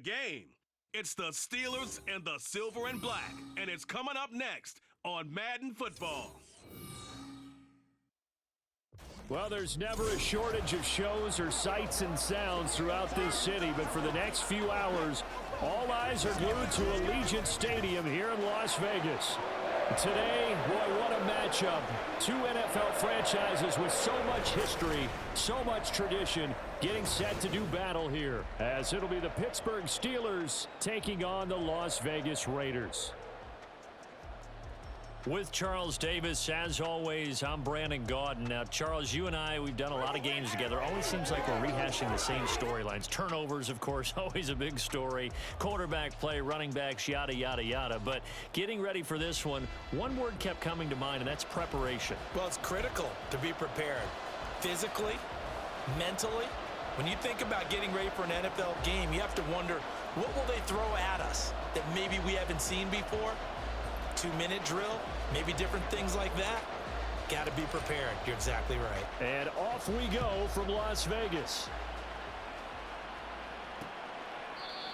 game. It's the Steelers and the Silver and Black, and it's coming up next on Madden Football. Well, there's never a shortage of shows or sights and sounds throughout this city, but for the next few hours, all eyes are glued to Allegiant Stadium here in Las Vegas. Today, boy, what a matchup. Two NFL franchises with so much history, so much tradition, getting set to do battle here, as it'll be the Pittsburgh Steelers taking on the Las Vegas Raiders. With Charles Davis, as always, I'm Brandon Gaudin. Now, Charles, you and I, we've done a lot of games together. Always seems like we're rehashing the same storylines. Turnovers, of course, always a big story. Quarterback play, running backs, yada, yada, yada. But getting ready for this one word kept coming to mind, and that's preparation. Well, it's critical to be prepared. Physically, mentally. When you think about getting ready for an NFL game, you have to wonder, what will they throw at us that maybe we haven't seen before? 2-minute drill, maybe different things like that. Got to be prepared. You're exactly right. And off we go from Las Vegas.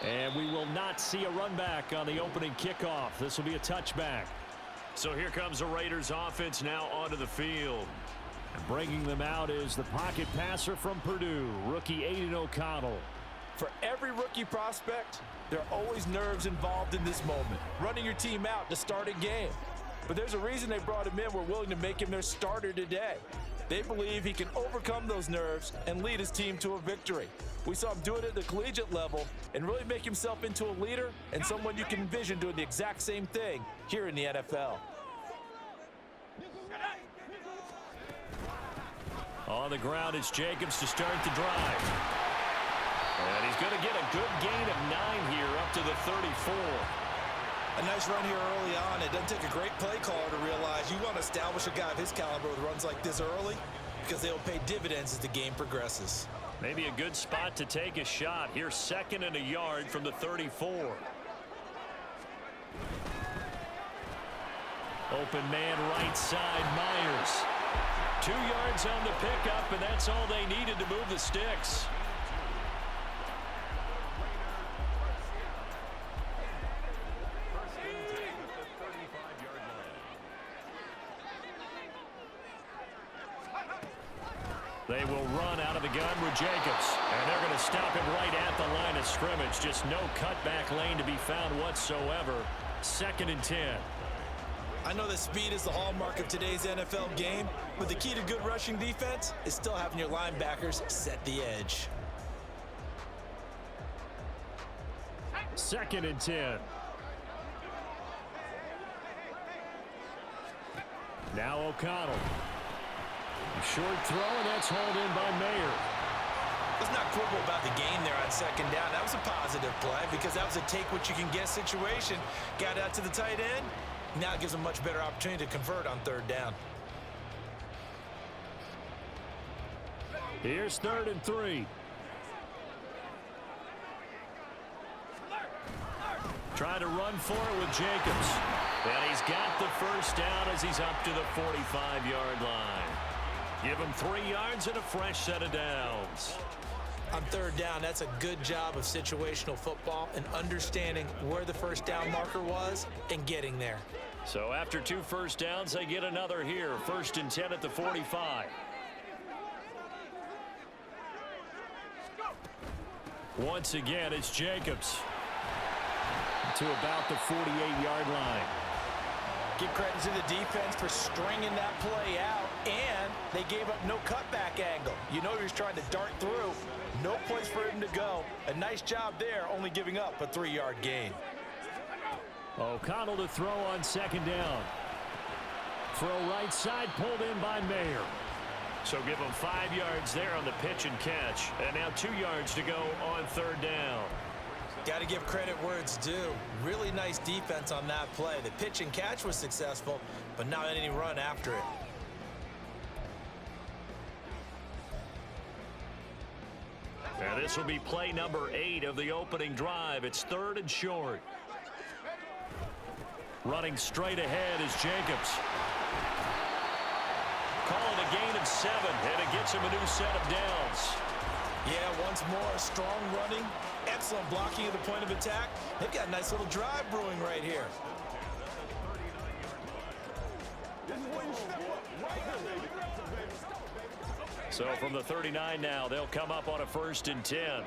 And we will not see a run back on the opening kickoff. This will be a touchback. So here comes the Raiders offense now onto the field. And bringing them out is the pocket passer from Purdue, rookie Aiden O'Connell. For every rookie prospect, there are always nerves involved in this moment. Running your team out to start a game. But there's a reason they brought him in. We're willing to make him their starter today. They believe he can overcome those nerves and lead his team to a victory. We saw him do it at the collegiate level and really make himself into a leader and someone you can envision doing the exact same thing here in the NFL. On the ground, it's Jacobs to start the drive. And he's going to get a good gain of 9 here up to the 34. A nice run here early on. It doesn't take a great play caller to realize you want to establish a guy of his caliber with runs like this early because they'll pay dividends as the game progresses. Maybe a good spot to take a shot. Here's 2nd and a yard from the 34. Open man right side, Myers. 2 yards on the pickup, and that's all they needed to move the sticks. They will run out of the gun with Jacobs. And they're going to stop him right at the line of scrimmage. Just no cutback lane to be found whatsoever. 2nd and 10. I know that speed is the hallmark of today's NFL game, but the key to good rushing defense is still having your linebackers set the edge. 2nd and 10. Now O'Connell. Short throw, and that's hauled in by Mayer. Let's not quibble about the gain there on 2nd down. That was a positive play because that was a take-what-you-can-get situation. Got out to the tight end. Now it gives them a much better opportunity to convert on 3rd down. Here's 3rd and 3. Trying to run for it with Jacobs. And he's got the first down as he's up to the 45-yard line. Give him 3 yards and a fresh set of downs. On 3rd down, that's a good job of situational football and understanding where the first down marker was and getting there. So after 2 first downs, they get another here. 1st and 10 at the 45. Once again, it's Jacobs to about the 48-yard line. Give credit to the defense for stringing that play out, and they gave up no cutback angle. You know he was trying to dart through. No place for him to go. A nice job there, only giving up a 3-yard gain. O'Connell to throw on 2nd down. Throw right side, pulled in by Mayer. So give him 5 yards there on the pitch and catch. And now 2 yards to go on 3rd down. Got to give credit where it's due. Really nice defense on that play. The pitch and catch was successful, but not any run after it. Now this will be play number 8 of the opening drive. It's 3rd and short. Running straight ahead is Jacobs. Calling a gain of 7, and it gets him a new set of downs. Yeah, once more, strong running, excellent blocking at the point of attack. They've got a nice little drive brewing right here. So from the 39 now, they'll come up on a 1st and 10.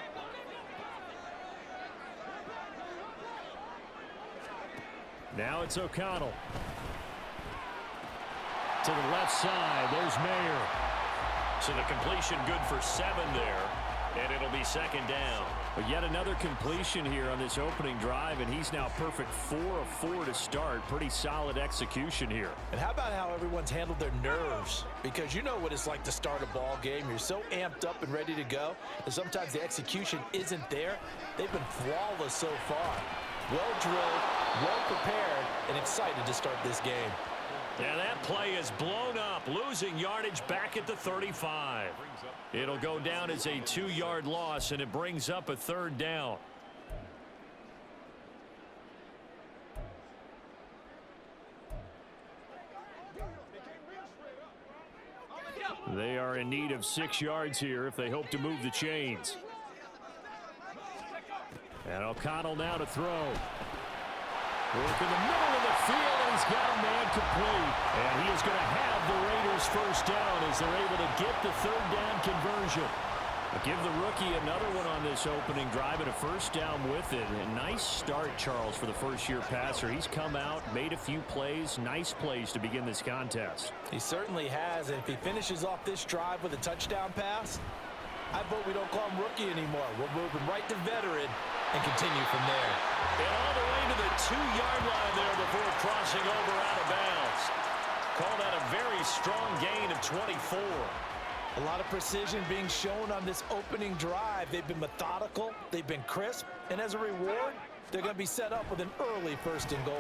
Now it's O'Connell. To the left side, there's Mayer. So the completion good for 7 there, and it'll be 2nd down. But yet another completion here on this opening drive, and he's now perfect 4 of 4 to start. Pretty solid execution here. And how about how everyone's handled their nerves? Because you know what it's like to start a ball game. You're so amped up and ready to go, and sometimes the execution isn't there. They've been flawless so far. Well drilled, well prepared, and excited to start this game. And that play is blown up, losing yardage back at the 35. It'll go down as a 2-yard loss, and it brings up a 3rd down. They are in need of 6 yards here if they hope to move the chains. And O'Connell now to throw. Work in the middle of the field, and he's got a man complete. And he is going to have the Raiders 1st down as they're able to get the 3rd down conversion. I'll give the rookie another one on this opening drive and a 1st down with it. A nice start, Charles, for the first-year passer. He's come out, made a few plays, nice plays to begin this contest. He certainly has, and if he finishes off this drive with a touchdown pass, I vote we don't call him rookie anymore. We'll move him right to veteran and continue from there. And all the way to the 2-yard line there before crossing over out of bounds. Call that a very strong gain of 24. A lot of precision being shown on this opening drive. They've been methodical, they've been crisp, and as a reward, they're going to be set up with an early 1st and goal.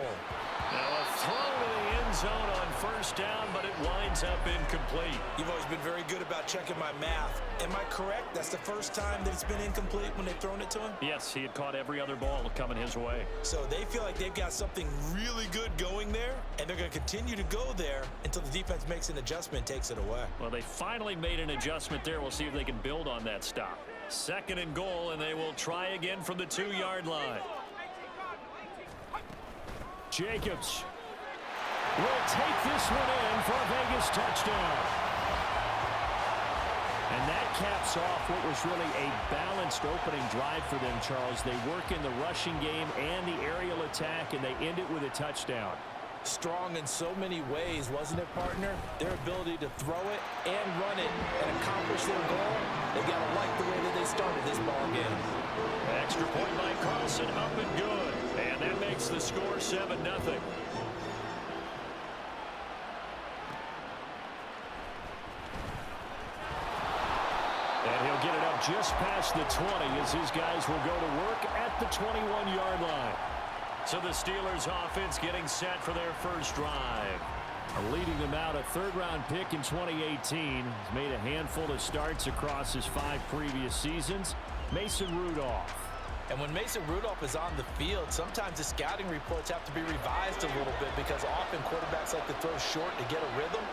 Now a throw to the end zone on 1st down, but it winds up incomplete. You've always been very good about checking my math. Am I correct? That's the first time that it's been incomplete when they've thrown it to him? Yes, he had caught every other ball coming his way. So they feel like they've got something really good going there, and they're going to continue to go there until the defense makes an adjustment and takes it away. Well, they finally made an adjustment there. We'll see if they can build on that stop. 2nd and goal, and they will try again from the 2-yard line. Jacobs will take this one in for a Vegas touchdown. And that caps off what was really a balanced opening drive for them, Charles. They work in the rushing game and the aerial attack, and they end it with a touchdown. Strong in so many ways, wasn't it, partner? Their ability to throw it and run it and accomplish their goal, they got to like the way that they started this ball game. Extra point by Carlson, up and good. And that makes the score 7-0. And he'll get it up just past the 20 as his guys will go to work at the 21-yard line. So the Steelers offense getting set for their first drive. Leading them out, a 3rd-round pick in 2018. He's made a handful of starts across his 5 previous seasons. Mason Rudolph. And when Mason Rudolph is on the field, sometimes the scouting reports have to be revised a little bit because often quarterbacks like to throw short to get a rhythm.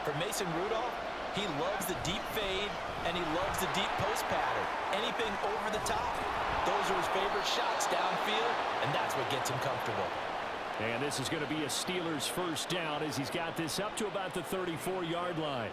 For Mason Rudolph, he loves the deep fade, and he loves the deep post pattern. Anything over the top, those are his favorite shots downfield, and that's what gets him comfortable. And this is going to be a Steelers 1st down as he's got this up to about the 34-yard line.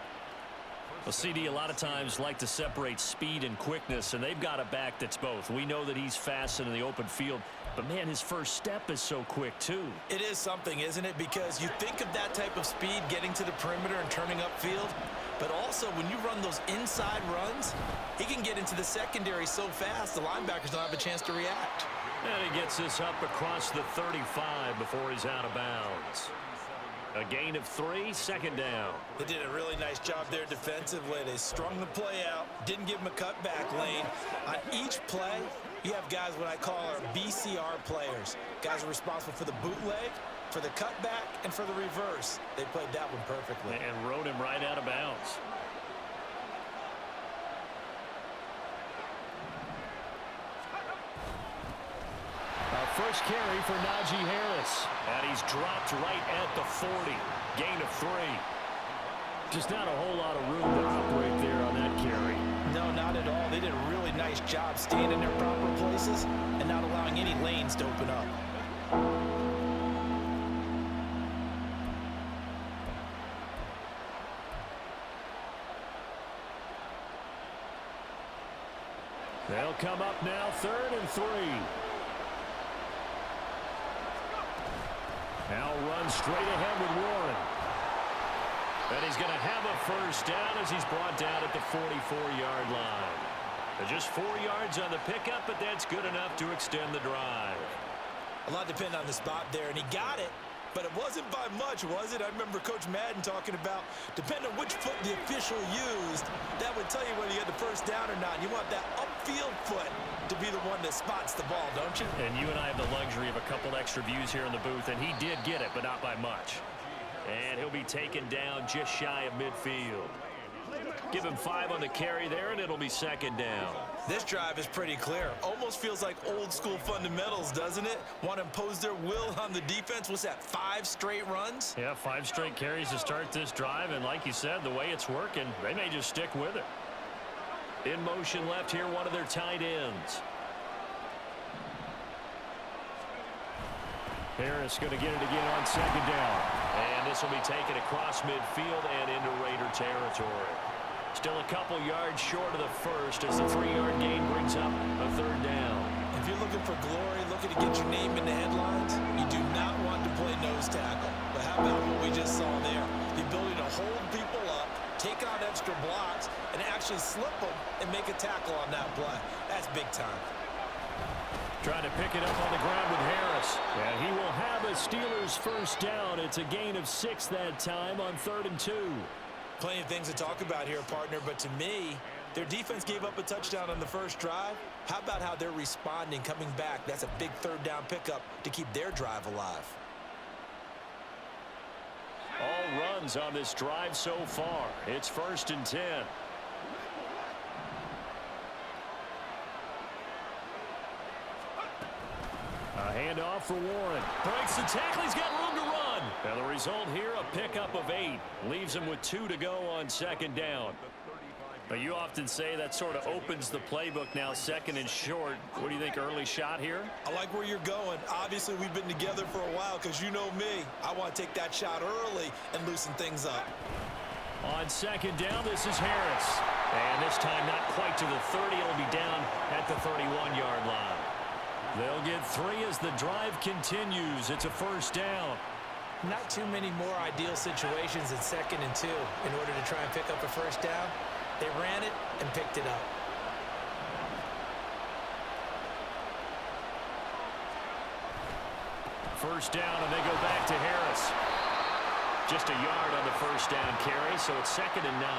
Well, CD, a lot of times like to separate speed and quickness, and they've got a back that's both. We know that he's fast in the open field, but, man, his first step is so quick, too. It is something, isn't it? Because you think of that type of speed getting to the perimeter and turning upfield, but also when you run those inside runs, he can get into the secondary so fast the linebackers don't have a chance to react. And he gets this up across the 35 before he's out of bounds. A gain of 3, 2nd down. They did a really nice job there defensively. They strung the play out, didn't give him a cutback lane. On each play, you have guys what I call our BCR players. Guys are responsible for the bootleg, for the cutback, and for the reverse. They played that one perfectly. And rode him right out of bounds. First carry for Najee Harris. And he's dropped right at the 40. Gain of 3. Just not a whole lot of room to operate there on that carry. No, not at all. They did a really nice job staying in their proper places and not allowing any lanes to open up. They'll come up now, 3rd and 3. Now run straight ahead with Warren. And he's going to have a first down as he's brought down at the 44-yard line. Just 4 yards on the pickup, but that's good enough to extend the drive. A lot depended on the spot there, and he got it. But it wasn't by much, was it? I remember Coach Madden talking about, depending on which foot the official used, that would tell you whether you had the first down or not. You want that upfield foot to be the one that spots the ball, don't you? And you and I have the luxury of a couple extra views here in the booth, and he did get it, but not by much. And he'll be taken down just shy of midfield. Give him 5 on the carry there, and it'll be 2nd down. This drive is pretty clear. Almost feels like old school fundamentals, doesn't it? Want to impose their will on the defense. What's that, 5 straight runs? Yeah, 5 straight carries to start this drive, and like you said, the way it's working, they may just stick with it. In motion left here, one of their tight ends. Harris going to get it again on 2nd down. And this will be taken across midfield and into Raider territory. Still a couple yards short of the first as the 3-yard gain brings up a 3rd down. If you're looking for glory, looking to get your name in the headlines, you do not want to play nose tackle. But how about what we just saw there? The ability to hold people up, take on extra blocks, and actually slip them and make a tackle on that play. That's big time. Trying to pick it up on the ground with Harris. And he will have a Steelers first down. It's a gain of 6 that time on 3rd and 2. Plenty of things to talk about here, partner, but to me, their defense gave up a touchdown on the first drive. How about how they're responding, coming back? That's a big 3rd down pickup to keep their drive alive. All runs on this drive so far. It's 1st and 10. A handoff for Warren. Breaks the tackle. He's got room to run. And the result here, a pickup of 8. Leaves him with 2 to go on 2nd down. But you often say that sort of opens the playbook now, 2nd and short. What do you think, early shot here? I like where you're going. Obviously, we've been together for a while because you know me. I want to take that shot early and loosen things up. On 2nd down, this is Harris. And this time not quite to the 30. It'll be down at the 31-yard line. They'll get 3 as the drive continues. It's a first down. Not too many more ideal situations in 2nd and 2 in order to try and pick up a first down. They ran it and picked it up. First down, and they go back to Harris. Just a yard on the first down carry, so it's 2nd and 9.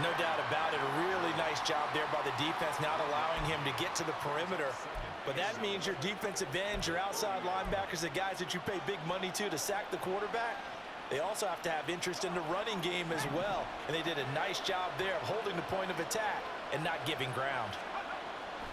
No doubt about it. A really nice job there by the defense, not allowing him to get to the perimeter. But that means your defensive ends, your outside linebackers, the guys that you pay big money to sack the quarterback, they also have to have interest in the running game as well. And they did a nice job there of holding the point of attack and not giving ground.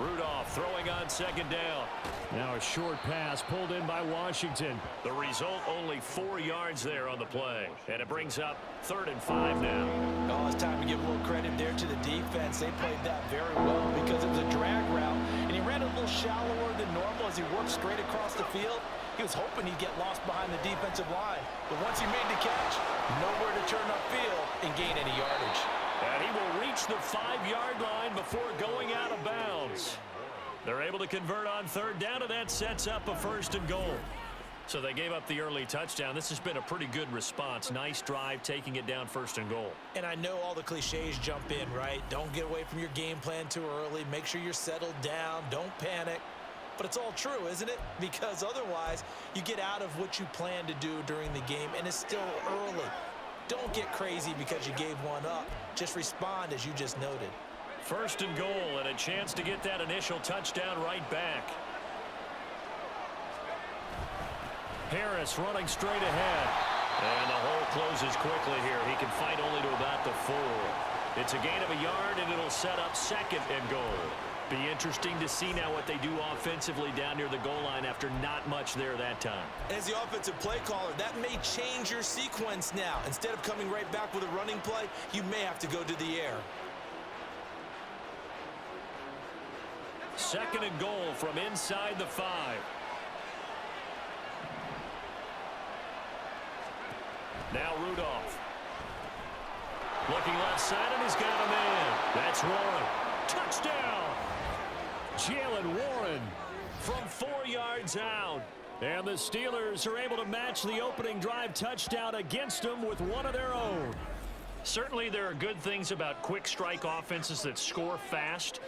Rudolph throwing on 2nd down. Now a short pass pulled in by Washington. The result, only 4 yards there on the play. And it brings up 3rd and 5 now. Oh, it's time to give a little credit there to the defense. They played that very well because it was a drag route. And he ran a little shallower than normal as he worked straight across the field. He was hoping he'd get lost behind the defensive line. But once he made the catch, nowhere to turn upfield and gain any yardage. And he will reach the 5-yard line before going out of bounds. They're able to convert on 3rd down, and that sets up a 1st and goal. So they gave up the early touchdown. This has been a pretty good response. Nice drive, taking it down 1st and goal. And I know all the cliches jump in, right? Don't get away from your game plan too early. Make sure you're settled down. Don't panic. But it's all true, isn't it? Because otherwise, you get out of what you plan to do during the game, and it's still early. Don't get crazy because you gave one up. Just respond as you just noted. 1st and goal, and a chance to get that initial touchdown right back. Harris running straight ahead. And the hole closes quickly here. He can fight only to about the 4. It's a gain of a yard, and it'll set up 2nd and goal. Be interesting to see now what they do offensively down near the goal line after not much there that time. As the offensive play caller, that may change your sequence now. Instead of coming right back with a running play, you may have to go to the air. second and goal from inside the 5. Now Rudolph. Looking left side, and he's got a man. That's Warren. Touchdown! Jalen Warren from 4 yards out. And the Steelers are able to match the opening drive touchdown against them with one of their own. Certainly there are good things about quick strike offenses that score fast,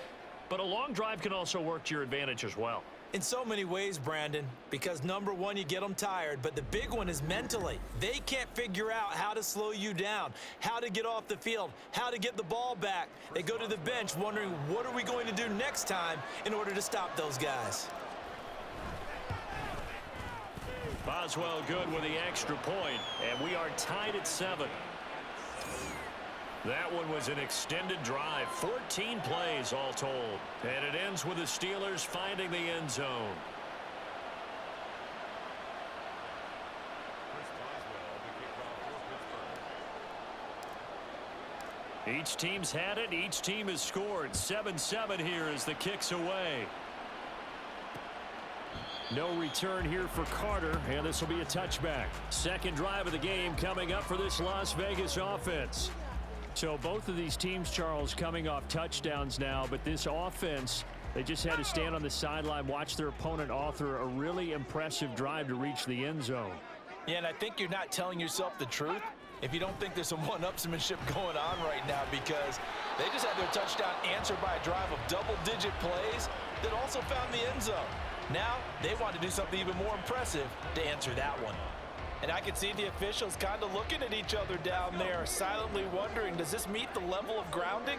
but a long drive can also work to your advantage as well. In so many ways, Brandon, because number one, you get them tired, but the big one is mentally. They can't figure out how to slow you down, how to get off the field, how to get the ball back. They go to the bench wondering, what are we going to do next time in order to stop those guys? Boswell good with the extra point, and we are tied at 7. That one was an extended drive, 14 plays all told. And it ends with the Steelers finding the end zone. Each team's had it. Each team has scored. 7-7 here as the kick's away. No return here for Carter, and this will be a touchback. Second drive of the game coming up for this Las Vegas offense. So both of these teams, Charles, coming off touchdowns now, but this offense, they just had to stand on the sideline, watch their opponent author a really impressive drive to reach the end zone. Yeah, and I think you're not telling yourself the truth if you don't think there's some one-upsmanship going on right now, because they just had their touchdown answered by a drive of double-digit plays that also found the end zone. Now they want to do something even more impressive to answer that one. And I can see the officials kind of looking at each other down there, silently wondering, does this meet the level of grounding?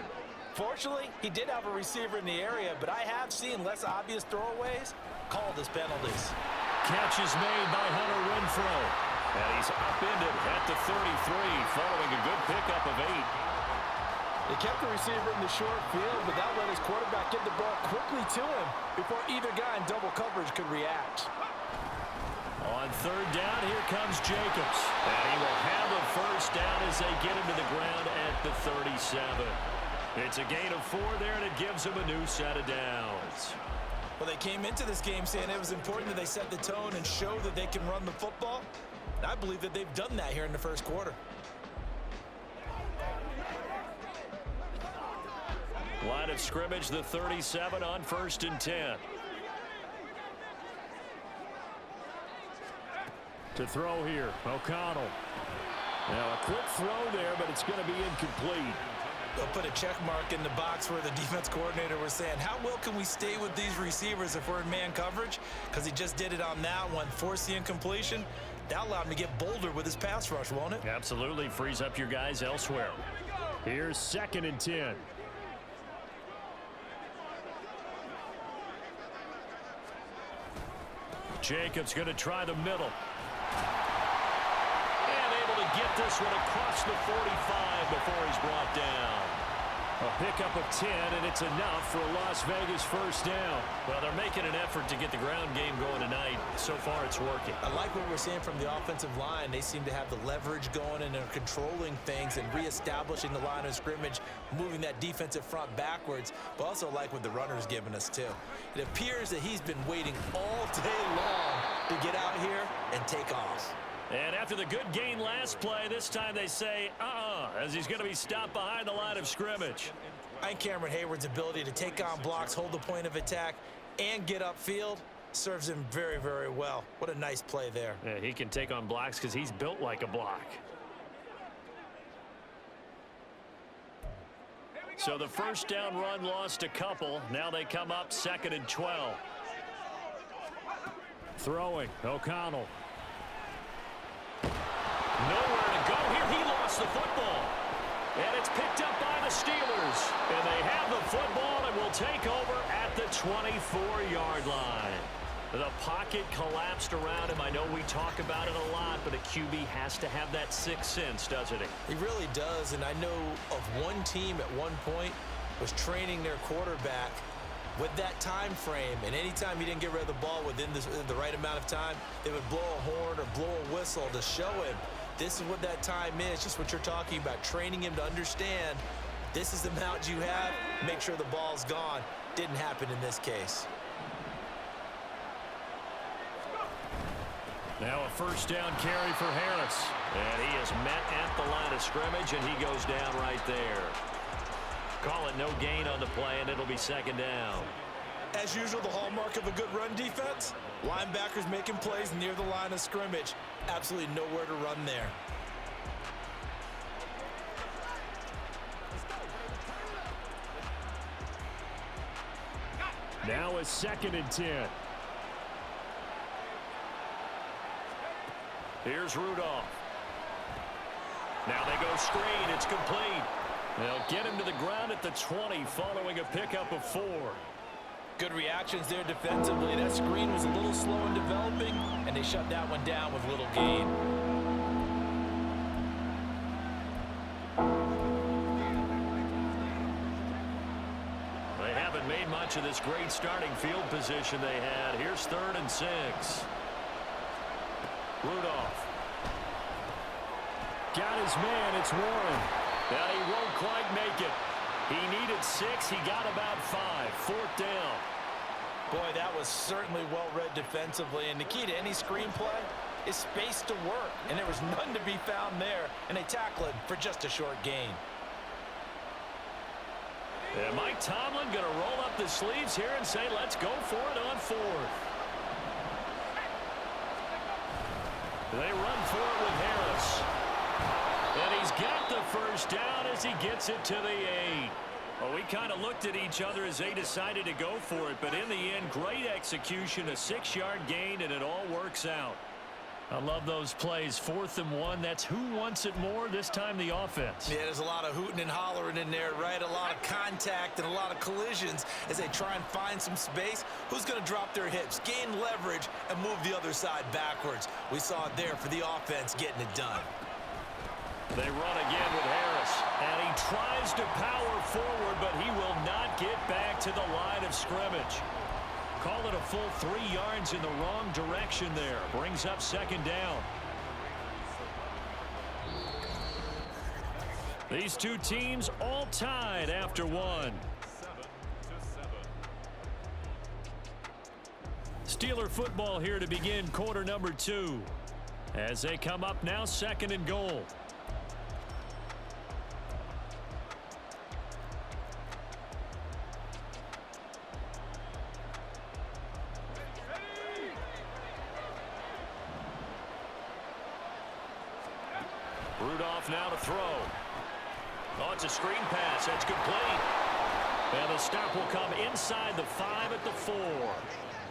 Fortunately, he did have a receiver in the area, but I have seen less obvious throwaways called as penalties. Catch is made by Hunter Renfrow. And he's upended at the 33, following a good pickup of 8. They kept the receiver in the short field, but that let his quarterback get the ball quickly to him before either guy in double coverage could react. On third down, here comes Jacobs. And he will have a first down as they get him to the ground at the 37. It's a gain of 4 there, and it gives them a new set of downs. Well, they came into this game saying it was important that they set the tone and show that they can run the football. And I believe that they've done that here in the first quarter. Line of scrimmage, the 37 on 1st and 10. To throw here, O'Connell. Now a quick throw there, but it's going to be incomplete. They'll put a check mark in the box where the defense coordinator was saying, how well can we stay with these receivers if we're in man coverage? Because he just did it on that one, forced the incompletion. That allowed him to get bolder with his pass rush, won't it? Absolutely, frees up your guys elsewhere. Here's 2nd and 10. Jacobs going to try the middle. And able to get this one across the 45 before he's brought down. A pickup of 10, and it's enough for a Las Vegas first down. Well, they're making an effort to get the ground game going tonight. So far, it's working. I like what we're seeing from the offensive line. They seem to have the leverage going, and they're controlling things and reestablishing the line of scrimmage, moving that defensive front backwards, but also like what the runner's giving us, too. It appears that he's been waiting all day long to get out here and take off. And after the good gain last play, this time they say, as he's going to be stopped behind the line of scrimmage. I think Cameron Hayward's ability to take on blocks, hold the point of attack, and get upfield serves him very, very well. What a nice play there. Yeah, he can take on blocks because he's built like a block. So the first down run lost a couple. Now they come up 2nd and 12. Throwing, O'Connell. Nowhere to go here. He lost the football. And it's picked up by the Steelers. And they have the football and will take over at the 24-yard line. The pocket collapsed around him. I know we talk about it a lot, but a QB has to have that sixth sense, doesn't he? He really does, and I know of one team at one point was training their quarterback with that time frame, and anytime he didn't get rid of the ball within the right amount of time, they would blow a horn or blow a whistle to show him this is what that time is, just what you're talking about, training him to understand this is the amount you have, make sure the ball's gone. Didn't happen in this case. Now a first down carry for Harris. And he is met at the line of scrimmage, and he goes down right there. Call it no gain on the play, and it'll be second down. As usual, the hallmark of a good run defense, linebackers making plays near the line of scrimmage. Absolutely nowhere to run there. Now a 2nd and 10. Here's Rudolph. Now they go screen. It's complete. They'll get him to the ground at the 20 following a pickup of 4. Good reactions there defensively. That screen was a little slow in developing, and they shut that one down with little gain. They haven't made much of this great starting field position they had. Here's 3rd and 6. Rudolph. Got his man. It's Warren. Now he won't quite make it. He needed 6. He got about 5. 4th down. Boy, that was certainly well-read defensively, and the key to any screenplay is space to work, and there was none to be found there, and they tackle it for just a short gain. And Mike Tomlin going to roll up the sleeves here and say, let's go for it on 4th. They run for it with Harris. And he's got the first down as he gets it to the 8. Well, we kind of looked at each other as they decided to go for it, but in the end, great execution, a 6-yard gain, and it all works out. I love those plays. 4th and 1. That's who wants it more, this time the offense. Yeah, there's a lot of hooting and hollering in there, right? A lot of contact and a lot of collisions as they try and find some space. Who's going to drop their hips, gain leverage, and move the other side backwards? We saw it there for the offense getting it done. They run again with Harris, and he tries to power forward, but he will not get back to the line of scrimmage. Call it a full 3 yards in the wrong direction there. Brings up 2nd down. These two teams all tied after 1. Steeler football here to begin quarter number 2. As they come up now, 2nd and goal. Rudolph now to throw. Oh, it's a screen pass. That's complete. And the stop will come inside the 5 at the 4.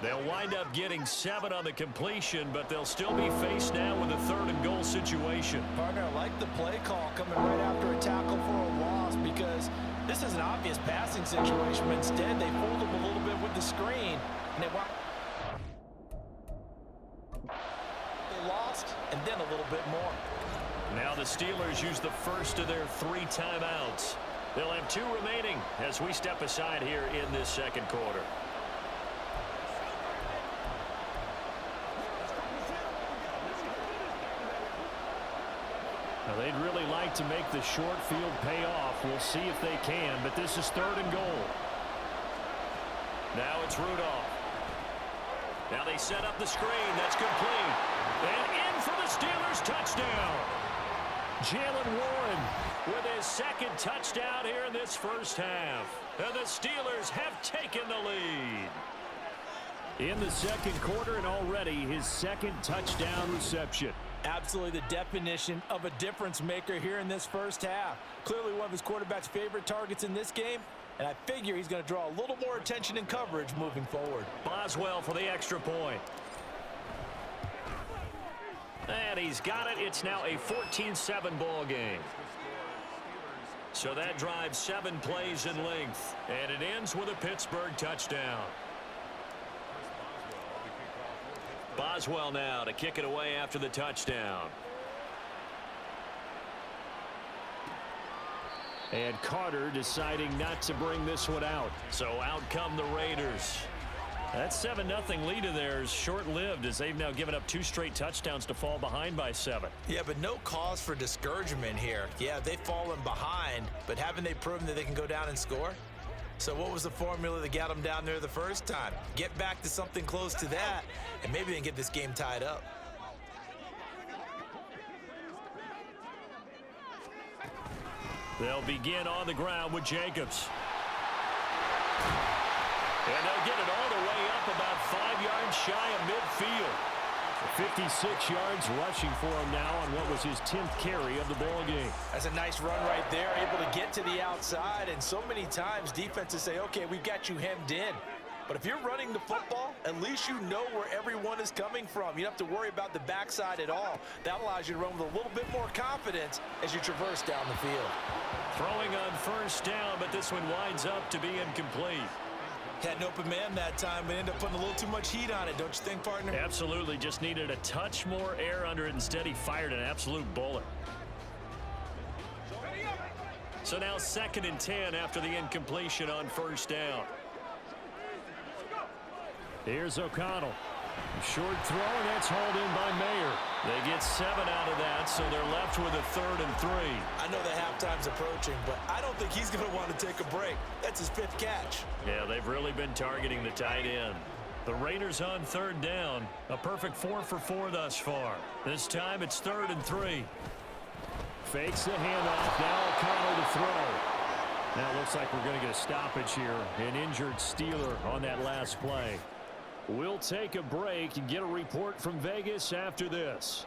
They'll wind up getting 7 on the completion, but they'll still be faced now with a 3rd and goal situation. Partner, I like the play call coming right after a tackle for a loss because this is an obvious passing situation, but instead they fooled him a little bit with the screen. And they lost, and then a little bit more. Now the Steelers use the first of their 3 timeouts. They'll have 2 remaining as we step aside here in this 2nd quarter. Now they'd really like to make the short field pay off. We'll see if they can, but this is 3rd and goal. Now it's Rudolph. Now they set up the screen. That's complete. And in for the Steelers touchdown. Jalen Warren with his 2nd touchdown here in this first half. And the Steelers have taken the lead. In the 2nd quarter, and already his 2nd touchdown reception. Absolutely the definition of a difference maker here in this first half. Clearly one of his quarterback's favorite targets in this game, and I figure he's going to draw a little more attention and coverage moving forward. Boswell for the extra point. And he's got it. It's now a 14-7 ball game. So that drives 7 plays in length, and it ends with a Pittsburgh touchdown. Boswell now to kick it away after the touchdown. And Carter deciding not to bring this one out. So out come the Raiders. That 7-0 lead of theirs short-lived as they've now given up 2 straight touchdowns to fall behind by 7. Yeah, but no cause for discouragement here. Yeah, they've fallen behind, but haven't they proven that they can go down and score? So what was the formula that got them down there the first time? Get back to something close to that, and maybe they can get this game tied up. They'll begin on the ground with Jacobs. And they'll get it all the way up about 5 yards shy of midfield. 56 yards rushing for him now on what was his 10th carry of the ball game. That's a nice run right there, able to get to the outside. And so many times defenses say, okay, we've got you hemmed in. But if you're running the football, at least you know where everyone is coming from. You don't have to worry about the backside at all. That allows you to run with a little bit more confidence as you traverse down the field. Throwing on first down, but this one winds up to be incomplete. Had an open man that time, but ended up putting a little too much heat on it, don't you think, partner? Absolutely. Just needed a touch more air under it. Instead, he fired an absolute bullet. So now 2nd and 10 after the incompletion on first down. Here's O'Connell. Short throw, and that's hauled in by Mayer. They get 7 out of that, so they're left with a 3rd and 3. I know the halftime's approaching, but I don't think he's going to want to take a break. That's his 5th catch. Yeah, they've really been targeting the tight end. The Raiders on 3rd down. A perfect 4 for 4 thus far. This time it's 3rd and 3. Fakes the handoff. Now O'Connell to throw. Now it looks like we're going to get a stoppage here. An injured Steeler on that last play. We'll take a break and get a report from Vegas after this.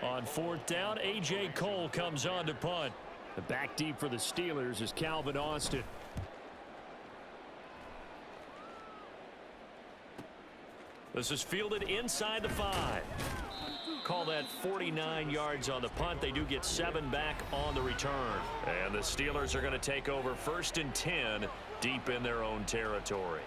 On 4th down, A.J. Cole comes on to punt. The back deep for the Steelers is Calvin Austin. This is fielded inside the 5. Call that 49 yards on the punt. They do get 7 back on the return. And the Steelers are going to take over 1st and 10 deep in their own territory.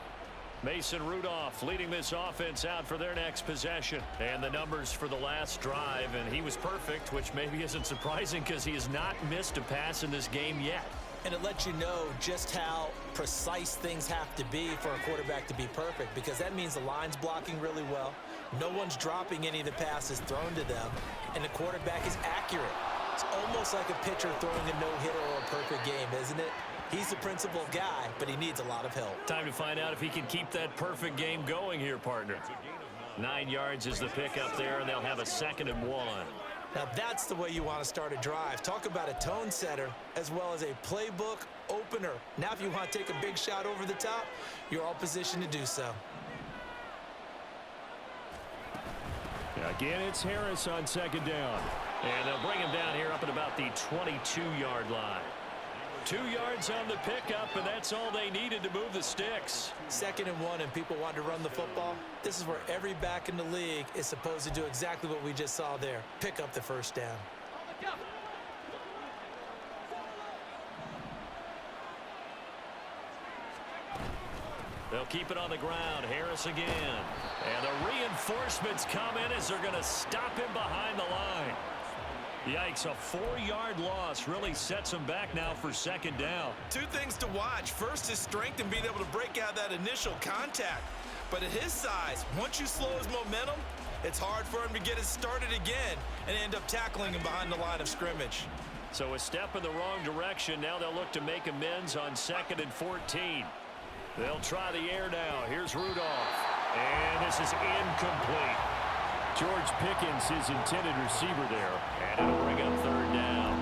Mason Rudolph leading this offense out for their next possession. And the numbers for the last drive, and he was perfect, which maybe isn't surprising because he has not missed a pass in this game yet. And it lets you know just how precise things have to be for a quarterback to be perfect, because that means the line's blocking really well. No one's dropping any of the passes thrown to them, and the quarterback is accurate. It's almost like a pitcher throwing a no-hitter or a perfect game, isn't it? He's the principal guy, but he needs a lot of help. Time to find out if he can keep that perfect game going here, partner. 9 yards is the pickup there, and they'll have a 2nd and 1. Now that's the way you want to start a drive. Talk about a tone setter as well as a playbook opener. Now if you want to take a big shot over the top, you're all positioned to do so. Again, it's Harris on 2nd down. And they'll bring him down here up at about the 22-yard line. 2 yards on the pickup, and that's all they needed to move the sticks. 2nd and 1, and people want to run the football. This is where every back in the league is supposed to do exactly what we just saw there. Pick up the first down. They'll keep it on the ground. Harris again. And the reinforcements come in as they're going to stop him behind the line. Yikes, a 4-yard loss really sets him back now for 2nd down. 2 things to watch. First, his strength and being able to break out that initial contact. But at his size, once you slow his momentum, it's hard for him to get it started again and end up tackling him behind the line of scrimmage. So a step in the wrong direction. Now they'll look to make amends on 2nd and 14. They'll try the air now. Here's Rudolph. And this is incomplete. George Pickens, his intended receiver there. And it'll bring up 3rd down.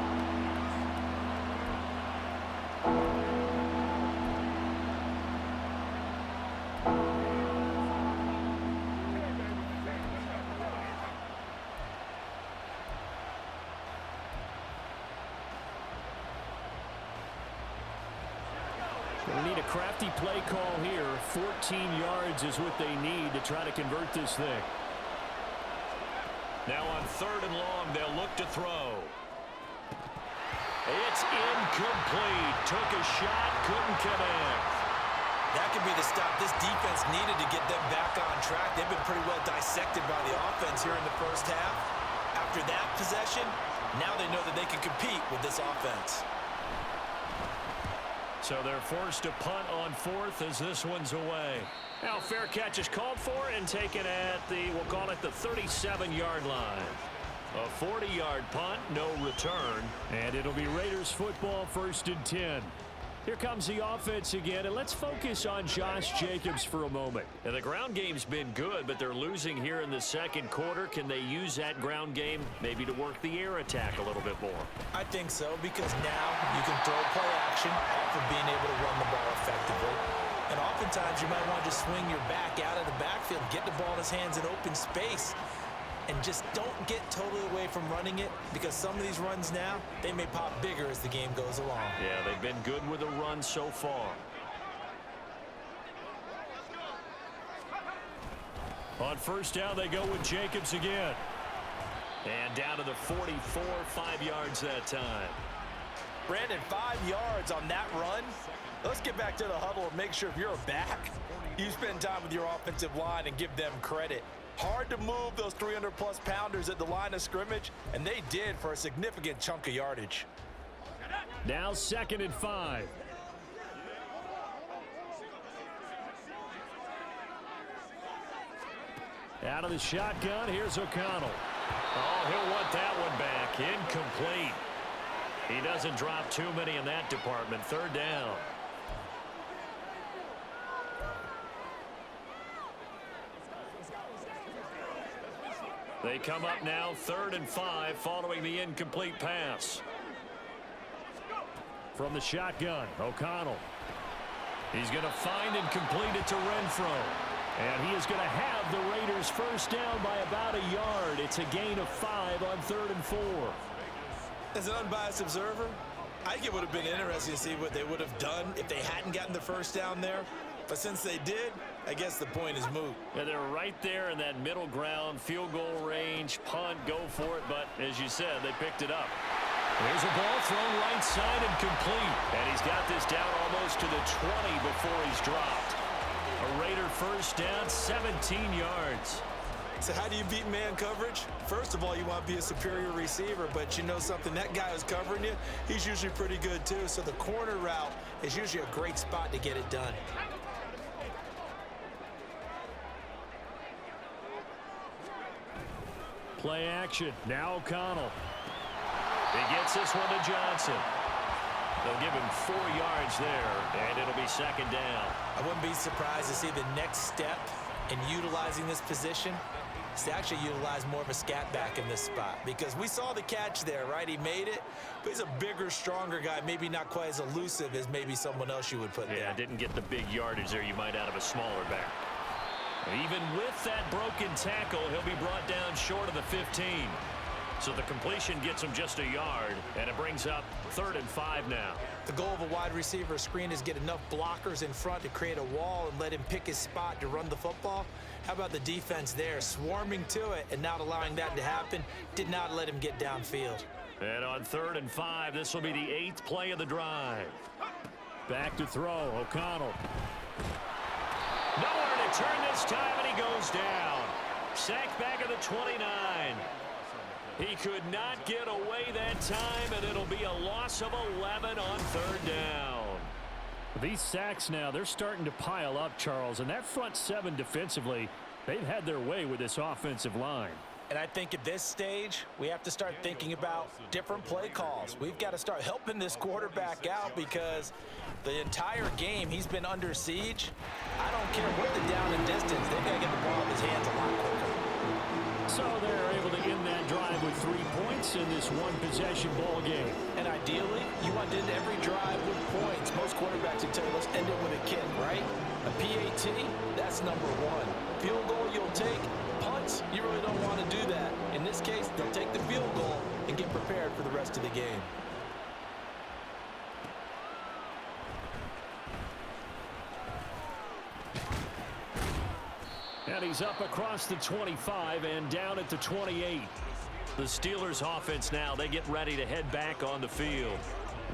We need a crafty play call here. 14 yards is what they need to try to convert this thing. Now on 3rd and long, they'll look to throw. It's incomplete. Took a shot, couldn't connect. That could be the stop this defense needed to get them back on track. They've been pretty well dissected by the offense here in the first half. After that possession, now they know that they can compete with this offense. So they're forced to punt on 4th as this one's away. Now fair catch is called for and taken at the, we'll call it the 37-yard line. A 40-yard punt, no return. And it'll be Raiders football, 1st and 10. Here comes the offense again, and let's focus on Josh Jacobs for a moment. And the ground game's been good, but they're losing here in the second quarter. Can they use that ground game maybe to work the air attack a little bit more? I think so, because now you can throw play action off of being able to run the ball effectively. And oftentimes you might want to just swing your back out of the backfield, get the ball in his hands in open space, and just don't get totally away from running it, because some of these runs now, they may pop bigger as the game goes along. Yeah, they've been good with a run so far. On 1st down, they go with Jacobs again. And down to the 44, 5 yards that time. Brandon, 5 yards on that run. Let's get back to the huddle and make sure if you're a back, you spend time with your offensive line and give them credit. Hard to move those 300-plus pounders at the line of scrimmage, and they did for a significant chunk of yardage. Now 2nd and 5. Out of the shotgun, here's O'Connell. Oh, he'll want that one back. Incomplete. He doesn't drop too many in that department. 3rd down. They come up now 3rd and 5 following the incomplete pass. From the shotgun, O'Connell. He's going to find and complete it to Renfro. And he is going to have the Raiders 1st down by about a yard. It's a gain of 5 on 3rd and 4. As an unbiased observer, I think it would have been interesting to see what they would have done if they hadn't gotten the 1st down there. But since they did, I guess the point is moot. Yeah, they're right there in that middle ground, field goal range, punt, go for it. But as you said, they picked it up. There's a ball thrown right side and complete. And he's got this down almost to the 20 before he's dropped. A Raider 1st down, 17 yards. So how do you beat man coverage? First of all, you want to be a superior receiver, but you know something, that guy who's covering you, he's usually pretty good too. So the corner route is usually a great spot to get it done. Play action. Now O'Connell. He gets this one to Johnson. They'll give him 4 yards there, and it'll be 2nd down. I wouldn't be surprised to see the next step in utilizing this position is to actually utilize more of a scat back in this spot, because we saw the catch there, right? He made it, but he's a bigger, stronger guy, maybe not quite as elusive as maybe someone else you would put there. Yeah, didn't get the big yardage there you might out of a smaller back. Even with that broken tackle, he'll be brought down short of the 15. So the completion gets him just a yard, and it brings up 3rd and 5 now. The goal of a wide receiver screen is get enough blockers in front to create a wall and let him pick his spot to run the football. How about the defense there, swarming to it and not allowing that to happen? Did not let him get downfield. And on 3rd and 5, this will be the 8th play of the drive. Back to throw, O'Connell. Nowhere to turn this time, and he goes down. Sacked back at the 29. He could not get away that time, and it'll be a loss of 11 on 3rd down. These sacks now, they're starting to pile up, Charles, and that front 7 defensively, they've had their way with this offensive line. And I think at this stage, we have to start thinking about different play calls. We've got to start helping this quarterback out, because the entire game he's been under siege. I don't care what the down and distance, they've got to get the ball in his hands a lot quicker. So they're able to end that drive with 3 points in this one-possession ball game. And ideally, you want to end every drive with points. Most quarterbacks would tell you, let's end it with a kick, right? A PAT, that's number 1. Field goal you'll take. Punts, you really don't want to do that. In this case, they'll take the field goal and get prepared for the rest of the game. And he's up across the 25 and down at the 28. The Steelers offense now, they get ready to head back on the field.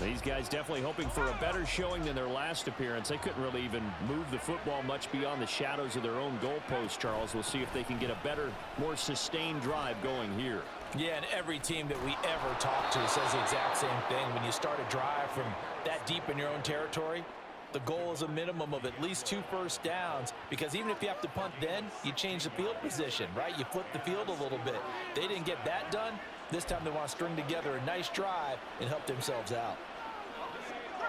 These guys definitely hoping for a better showing than their last appearance. They couldn't really even move the football much beyond the shadows of their own goalpost, Charles. We'll see if they can get a better, more sustained drive going here. Yeah, and every team that we ever talk to says the exact same thing. When you start a drive from that deep in your own territory, The goal is a minimum of at least 2 first downs, because even if you have to punt then, you change the field position, right? You flip the field a little bit. They didn't get that done. This time they want to string together a nice drive and help themselves out.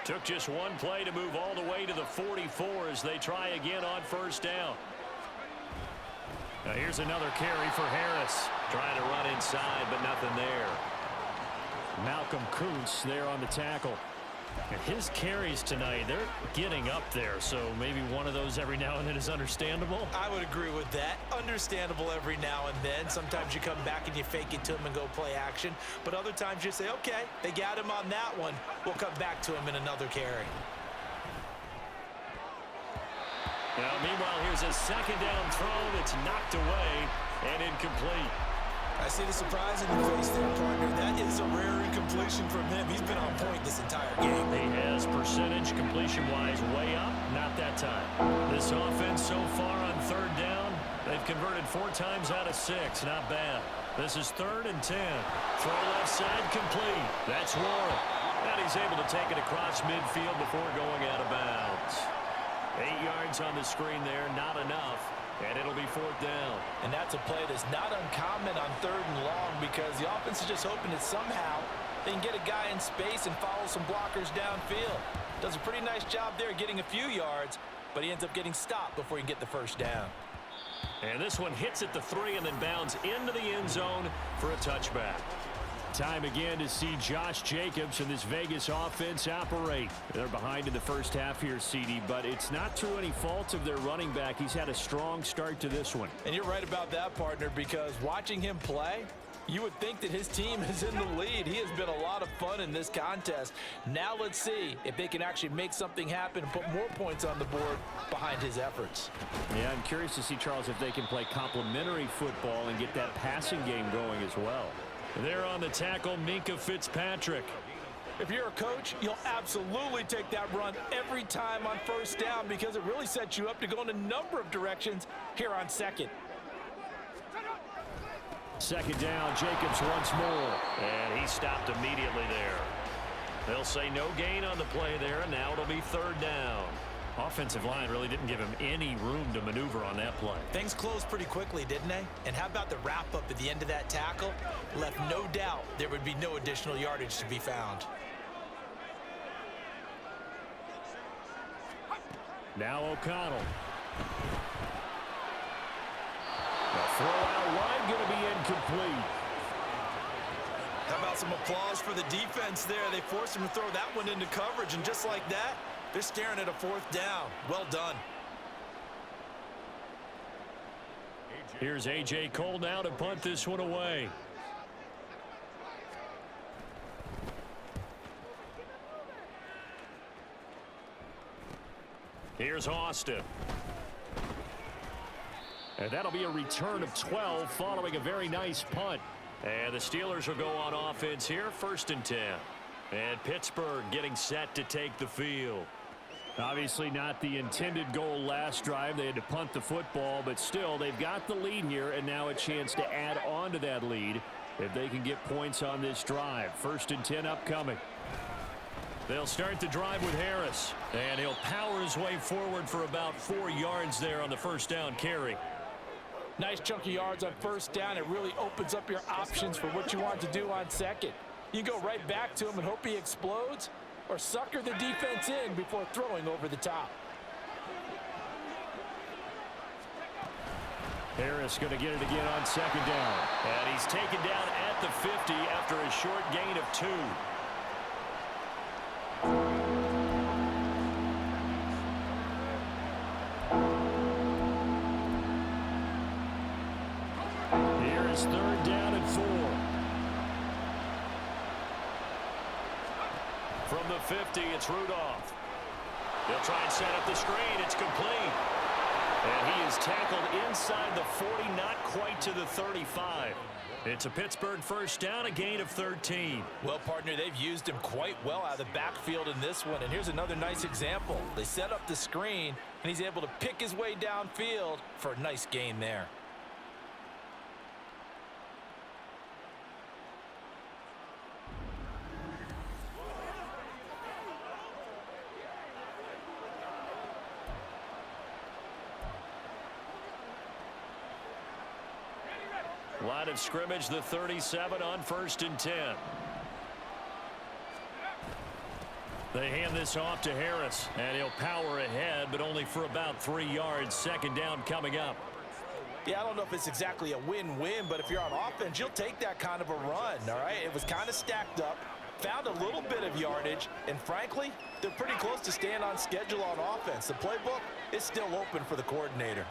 Took just one play to move all the way to the 44 as they try again on first down. Now here's another carry for Harris. Trying to run inside, but nothing there. Malcolm Kuntz there on the tackle. And his carries tonight, they're getting up there, so maybe one of those every now and then is understandable. I would agree with that. Understandable every now and then. Sometimes you come back and you fake it to him and go play action. But other times you say, okay, they got him on that one. We'll come back to him in another carry. Now, meanwhile, here's a second down throw that's knocked away and incomplete. I see the surprise in your face there, partner. That is a rare incompletion from him. He's been on point this entire game. He has percentage completion-wise way up, not that time. This offense so far on third down, they've converted 4 times out of 6. Not bad. This is 3rd and 10. Throw left side complete. That's Warren. And he's able to take it across midfield before going out of bounds. 8 yards on the screen there, not enough. And it'll be 4th down. And that's a play that's not uncommon on 3rd and long, because the offense is just hoping that somehow they can get a guy in space and follow some blockers downfield. Does a pretty nice job there getting a few yards, but he ends up getting stopped before he can get the first down. And this one hits at the 3 and then bounds into the end zone for a touchback. Time again to see Josh Jacobs and this Vegas offense operate. They're behind in the first half here, CD, but it's not through any fault of their running back. He's had a strong start to this one. And you're right about that, partner, because watching him play, you would think that his team is in the lead. He has been a lot of fun in this contest. Now let's see if they can actually make something happen and put more points on the board behind his efforts. Yeah, I'm curious to see, Charles, if they can play complementary football and get that passing game going as well. There on the tackle, Minkah Fitzpatrick. If you're a coach, you'll absolutely take that run every time on first down, because it really sets you up to go in a number of directions here on second. Second down, Jacobs once more. And he stopped immediately there. They'll say no gain on the play there, and now it'll be 3rd down. Offensive line really didn't give him any room to maneuver on that play. Things closed pretty quickly, didn't they? And how about the wrap-up at the end of that tackle? Left no doubt there would be no additional yardage to be found. Now O'Connell. The throw out wide going to be incomplete. How about some applause for the defense there? They forced him to throw that one into coverage, and just like that, they're staring at a 4th down. Well done. Here's A.J. Cole now to punt this one away. Here's Austin. And that'll be a return of 12 following a very nice punt. And the Steelers will go on offense here, 1st and 10. And Pittsburgh getting set to take the field. Obviously not the intended goal last drive. They had to punt the football, but still they've got the lead here, and now a chance to add on to that lead if they can get points on this drive. 1st and 10 upcoming. They'll start the drive with Harris, and he'll power his way forward for about 4 yards there on the first down carry. Nice chunk of yards on first down. It really opens up your options for what you want to do on second. You go right back to him and hope he explodes, or sucker the defense in before throwing over the top. Harris going to get it again on second down. And he's taken down at the 50 after a short gain of 2. Here's 3rd down and 4. From the 50, it's Rudolph. They'll try and set up the screen. It's complete. And he is tackled inside the 40, not quite to the 35. It's a Pittsburgh first down, a gain of 13. Well, partner, they've used him quite well out of the backfield in this one. And here's another nice example. They set up the screen, and he's able to pick his way downfield for a nice gain there. Line of scrimmage, the 37 on 1st and 10. They hand this off to Harris, and he'll power ahead, but only for about 3 yards. 2nd down coming up. Yeah, I don't know if it's exactly a win-win, but if you're on offense, you'll take that kind of a run, all right? It was kind of stacked up, found a little bit of yardage, and frankly, they're pretty close to staying on schedule on offense. The playbook is still open for the coordinator.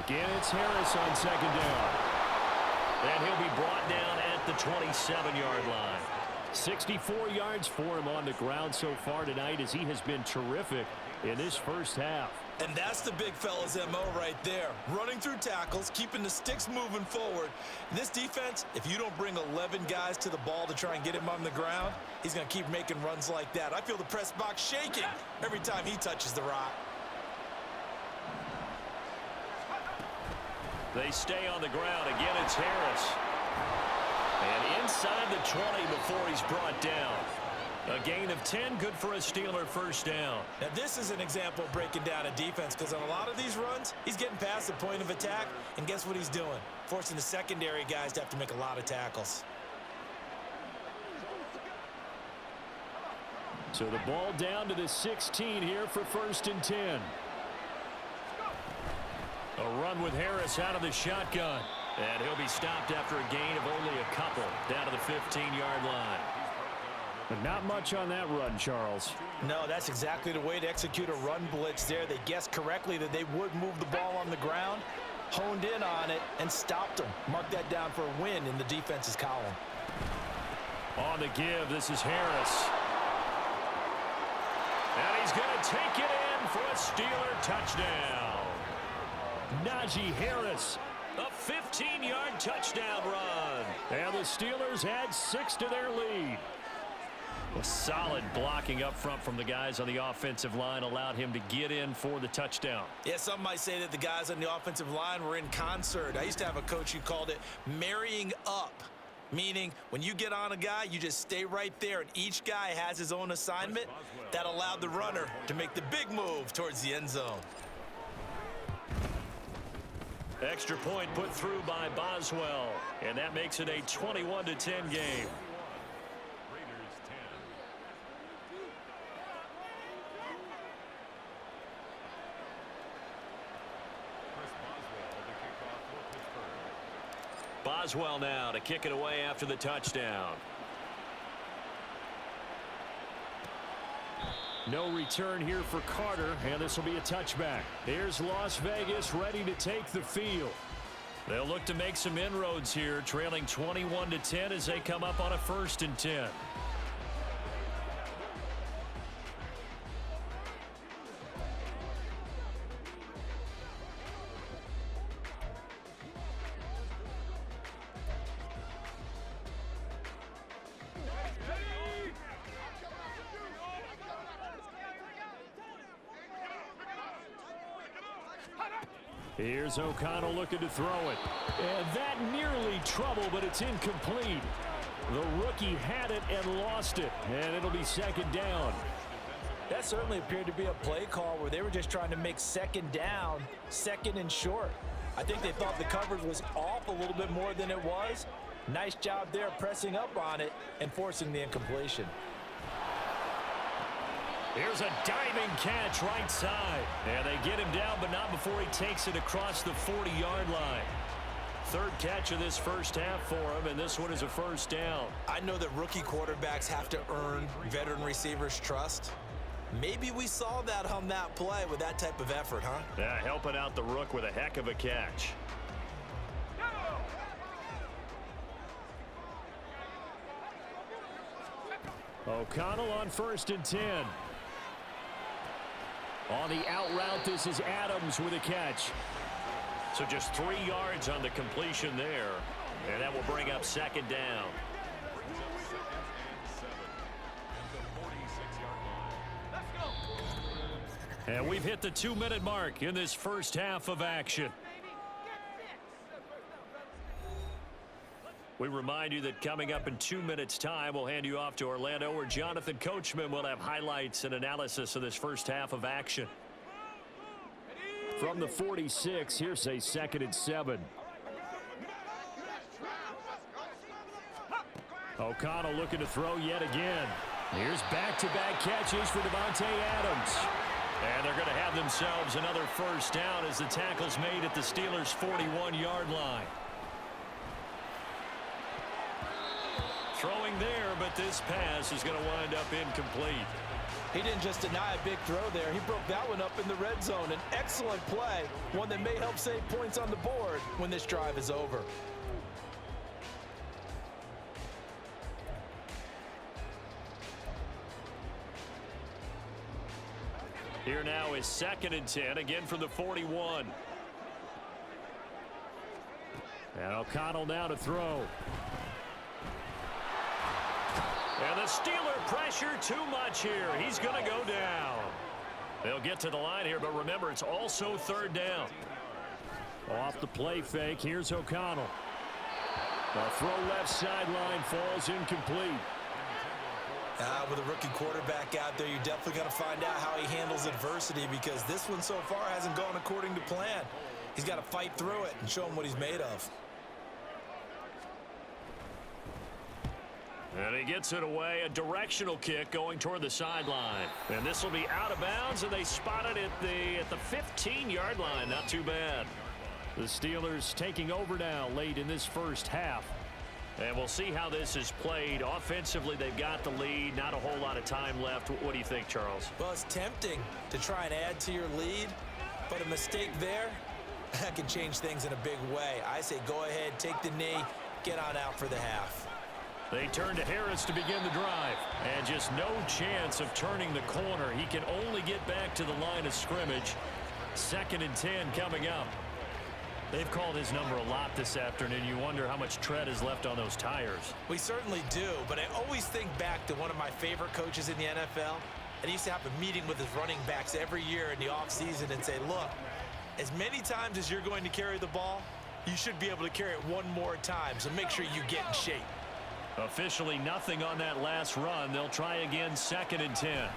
Again, it's Harris on 2nd down. And he'll be brought down at the 27-yard line. 64 yards for him on the ground so far tonight as he has been terrific in this first half. And that's the big fella's MO right there. Running through tackles, keeping the sticks moving forward. This defense, if you don't bring 11 guys to the ball to try and get him on the ground, he's going to keep making runs like that. I feel the press box shaking every time he touches the rock. They stay on the ground. Again, it's Harris. And inside the 20 before he's brought down. A gain of 10, good for a Steeler 1st down. Now, this is an example of breaking down a defense, because on a lot of these runs, he's getting past the point of attack, and guess what he's doing? Forcing the secondary guys to have to make a lot of tackles. So the ball down to the 16 here for 1st and 10. A run with Harris out of the shotgun. And he'll be stopped after a gain of only a couple down to the 15-yard line. But not much on that run, Charles. No, that's exactly the way to execute a run blitz there. They guessed correctly that they would move the ball on the ground, honed in on it, and stopped them. Mark that down for a win in the defense's column. On the give, this is Harris. And he's going to take it in for a Steeler touchdown. Najee Harris. A 15-yard touchdown run. And the Steelers add 6 to their lead. A solid blocking up front from the guys on the offensive line allowed him to get in for the touchdown. Yeah, some might say that the guys on the offensive line were in concert. I used to have a coach who called it marrying up, meaning when you get on a guy, you just stay right there, and each guy has his own assignment. That allowed the runner to make the big move towards the end zone. Extra point put through by Boswell, and that makes it a 21-10 game. Boswell now to kick it away after the touchdown. No return here for Carter, and this will be a touchback. Here's Las Vegas ready to take the field. They'll look to make some inroads here, trailing 21-10 as they come up on a 1st and 10. Here's O'Connell looking to throw it. And that nearly trouble, but it's incomplete. The rookie had it and lost it, and it'll be 2nd down. That certainly appeared to be a play call where they were just trying to make 2nd down, 2nd and short. I think they thought the coverage was off a little bit more than it was. Nice job there pressing up on it and forcing the incompletion. Here's a diving catch right side. And they get him down, but not before he takes it across the 40-yard line. 3rd catch of this first half for him, and this one is a 1st down. I know that rookie quarterbacks have to earn veteran receivers' trust. Maybe we saw that on that play with that type of effort, huh? Yeah, helping out the rook with a heck of a catch. O'Connell on 1st and 10. On the out route, this is Adams with a catch. So just 3 yards on the completion there. And that will bring up 2nd down. And we've hit the 2-minute mark in this first half of action. We remind you that coming up in 2 minutes' time, we'll hand you off to Orlando, where Jonathan Coachman will have highlights and analysis of this first half of action. From the 46, here's a 2nd and 7. O'Connell looking to throw yet again. Here's back-to-back catches for Devontae Adams. And they're going to have themselves another first down as the tackle's made at the Steelers' 41-yard line. Throwing there, but this pass is going to wind up incomplete. He didn't just deny a big throw there. He broke that one up in the red zone. An excellent play, one that may help save points on the board when this drive is over. Here now is 2nd and 10, again from the 41. And O'Connell now to throw. And the Steeler pressure too much here. He's going to go down. They'll get to the line here, but remember, it's also 3rd down. Off the play fake, here's O'Connell. The throw left sideline falls incomplete. With a rookie quarterback out there, you're definitely going to find out how he handles adversity, because this one so far hasn't gone according to plan. He's got to fight through it and show him what he's made of. And he gets it away, a directional kick going toward the sideline. And this will be out of bounds, and they spot it at the 15-yard line. Not too bad. The Steelers taking over now late in this first half. And we'll see how this is played. Offensively, they've got the lead. Not a whole lot of time left. What do you think, Charles? Well, it's tempting to try and add to your lead, but a mistake there, that can change things in a big way. I say go ahead, take the knee, get on out for the half. They turn to Harris to begin the drive. And just no chance of turning the corner. He can only get back to the line of scrimmage. 2nd and 10 coming up. They've called his number a lot this afternoon. You wonder how much tread is left on those tires. We certainly do, but I always think back to one of my favorite coaches in the NFL. And he used to have a meeting with his running backs every year in the offseason and say, look, as many times as you're going to carry the ball, you should be able to carry it one more time, so make sure you get in shape. Officially nothing on that last run. They'll try again, 2nd and 10.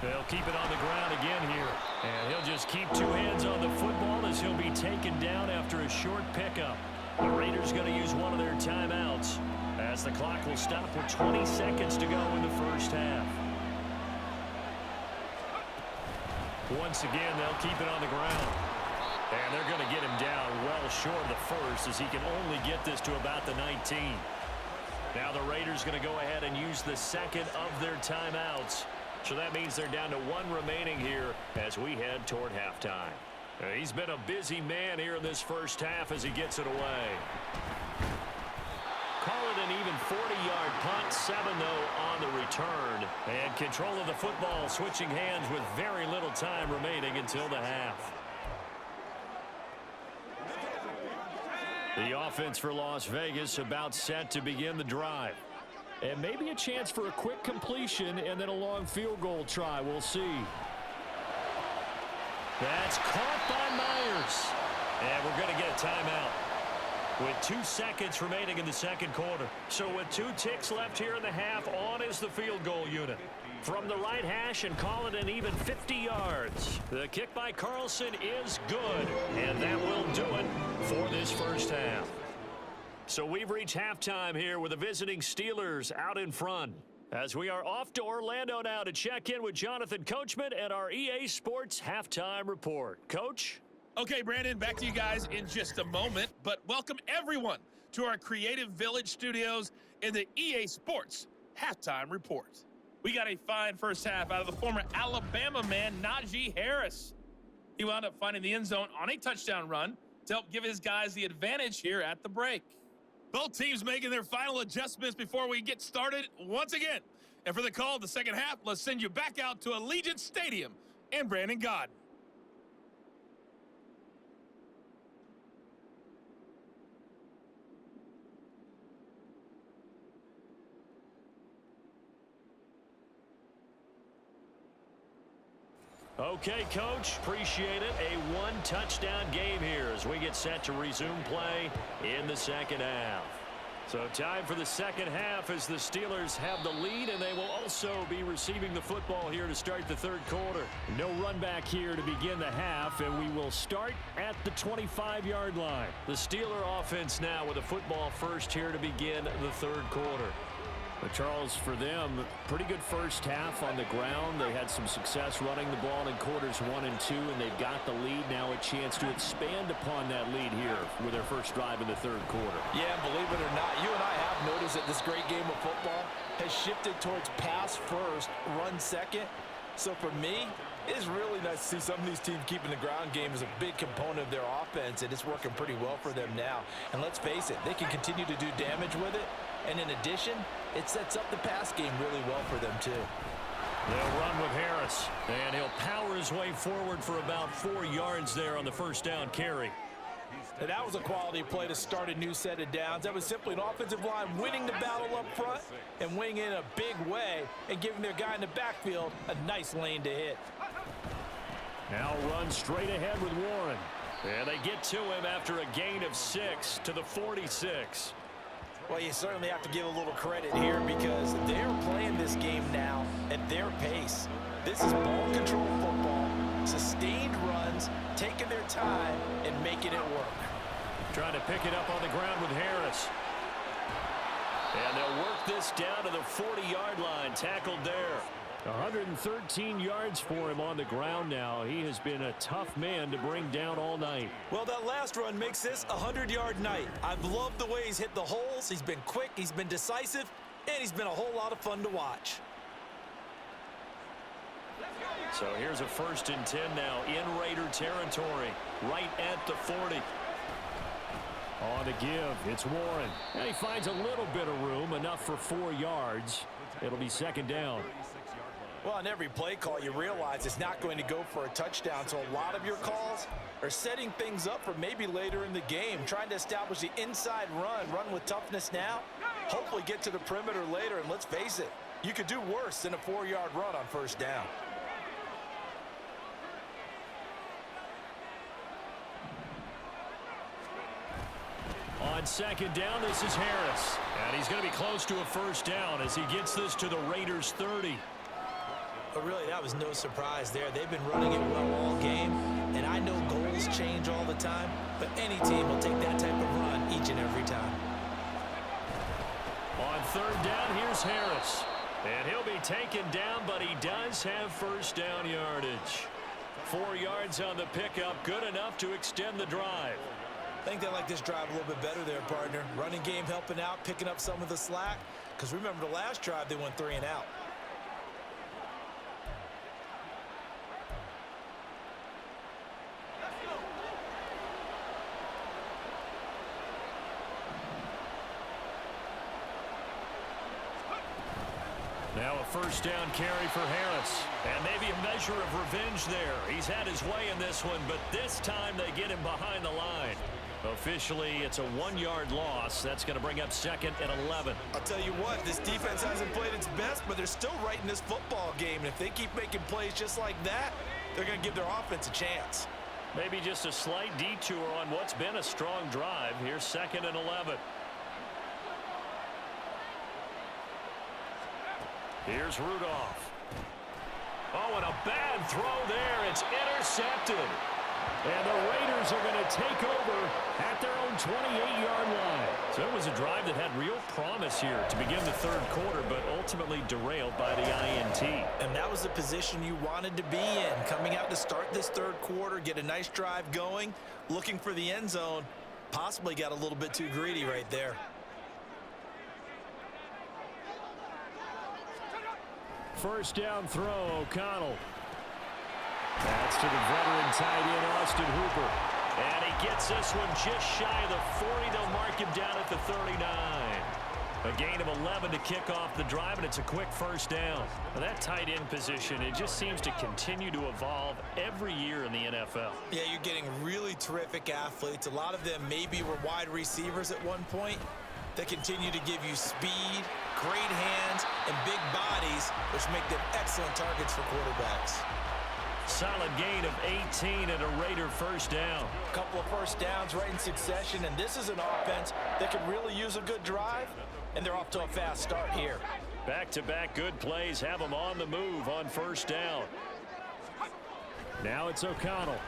They'll keep it on the ground again here. And he'll just keep two hands on the football as he'll be taken down after a short pickup. The Raiders going to use one of their timeouts as the clock will stop with 20 seconds to go in the first half. Once again, they'll keep it on the ground. And they're going to get him down well short of the first as he can only get this to about the 19. Now the Raiders going to go ahead and use the second of their timeouts. So that means they're down to one remaining here as we head toward halftime. He's been a busy man here in this first half as he gets it away. Call it an even 40-yard punt, 7 though on the return. And control of the football switching hands with very little time remaining until the half. The offense for Las Vegas about set to begin the drive. And maybe a chance for a quick completion and then a long field goal try. We'll see. That's caught by Myers. And we're going to get a timeout with 2 seconds remaining in the second quarter. So with 2 ticks left here in the half, on is the field goal unit. From the right hash and call it an even 50 yards. The kick by Carlson is good. And that will do it for this first half. So we've reached halftime here with the visiting Steelers out in front. As we are off to Orlando now to check in with Jonathan Coachman and our EA Sports Halftime Report. Coach? Okay, Brandon, back to you guys in just a moment. But welcome everyone to our Creative Village studios in the EA Sports Halftime Report. We got a fine first half out of the former Alabama man, Najee Harris. He wound up finding the end zone on a touchdown run to help give his guys the advantage here at the break. Both teams making their final adjustments before we get started once again. And for the call of the second half, let's send you back out to Allegiant Stadium in Brandon Gaudin. Okay, Coach, appreciate it. A one-touchdown game here as we get set to resume play in the second half. So time for the second half as the Steelers have the lead, and they will also be receiving the football here to start the third quarter. No run back here to begin the half, and we will start at the 25-yard line. The Steeler offense now with a football first here to begin the third quarter. But Charles, for them, pretty good first half on the ground. They had some success running the ball in quarters 1 and 2, and they've got the lead. Now a chance to expand upon that lead here with their first drive in the third quarter. Yeah, believe it or not, you and I have noticed that this great game of football has shifted towards pass first, run second. So for me, it is really nice to see some of these teams keeping the ground game as a big component of their offense, and it's working pretty well for them now. And let's face it, they can continue to do damage with it. And in addition, it sets up the pass game really well for them, too. They'll run with Harris, and he'll power his way forward for about 4 yards there on the first down carry. And that was a quality play to start a new set of downs. That was simply an offensive line winning the battle up front and winning in a big way and giving their guy in the backfield a nice lane to hit. Now run straight ahead with Warren. And they get to him after a gain of 6 to the 46. Well, you certainly have to give a little credit here because they're playing this game now at their pace. This is ball control football, sustained runs, taking their time and making it work. Trying to pick it up on the ground with Harris. And they'll work this down to the 40-yard line, tackled there. 113 yards for him on the ground now. He has been a tough man to bring down all night. Well, that last run makes this a 100-yard night. I've loved the way he's hit the holes. He's been quick, he's been decisive, and he's been a whole lot of fun to watch. So here's a 1st and 10 now in Raider territory, right at the 40. On the give, it's Warren. And he finds a little bit of room, enough for 4 yards. It'll be second down. Well, on every play call, you realize it's not going to go for a touchdown, so a lot of your calls are setting things up for maybe later in the game, trying to establish the inside run with toughness now, hopefully get to the perimeter later, and let's face it, you could do worse than a 4-yard run on first down. On second down, this is Harris. And he's going to be close to a first down as he gets this to the Raiders' 30. But really, that was no surprise there. They've been running it well all game, and I know goals change all the time, but any team will take that type of run each and every time. On third down, here's Harris. And he'll be taken down, but he does have first down yardage. 4 yards on the pickup, good enough to extend the drive. I think they like this drive a little bit better there, partner. Running game helping out, picking up some of the slack, because remember the last drive, they went 3 and out. Now a first down carry for Harris. And maybe a measure of revenge there. He's had his way in this one, but this time they get him behind the line. Officially, it's a 1-yard loss. That's going to bring up 2nd and 11. I'll tell you what, this defense hasn't played its best, but they're still right in this football game. And if they keep making plays just like that, they're going to give their offense a chance. Maybe just a slight detour on what's been a strong drive. Here's 2nd and 11. Here's Rudolph. Oh, and a bad throw there. It's intercepted. And the Raiders are going to take over at their own 28-yard line. So it was a drive that had real promise here to begin the third quarter, but ultimately derailed by the INT. And that was the position you wanted to be in. Coming out to start this third quarter, get a nice drive going, looking for the end zone. Possibly got a little bit too greedy right there. First down throw, O'Connell. That's to the veteran tight end, Austin Hooper. And he gets this one just shy of the 40. They'll mark him down at the 39. A gain of 11 to kick off the drive, and it's a quick first down. Well, that tight end position, it just seems to continue to evolve every year in the NFL. Yeah, you're getting really terrific athletes. A lot of them maybe were wide receivers at one point. They continue to give you speed, great hands, and big bodies, which make them excellent targets for quarterbacks. Solid gain of 18 and a Raider first down. A couple of first downs right in succession, and this is an offense that could really use a good drive, and they're off to a fast start here. Back-to-back good plays have them on the move on first down. Now it's O'Connell.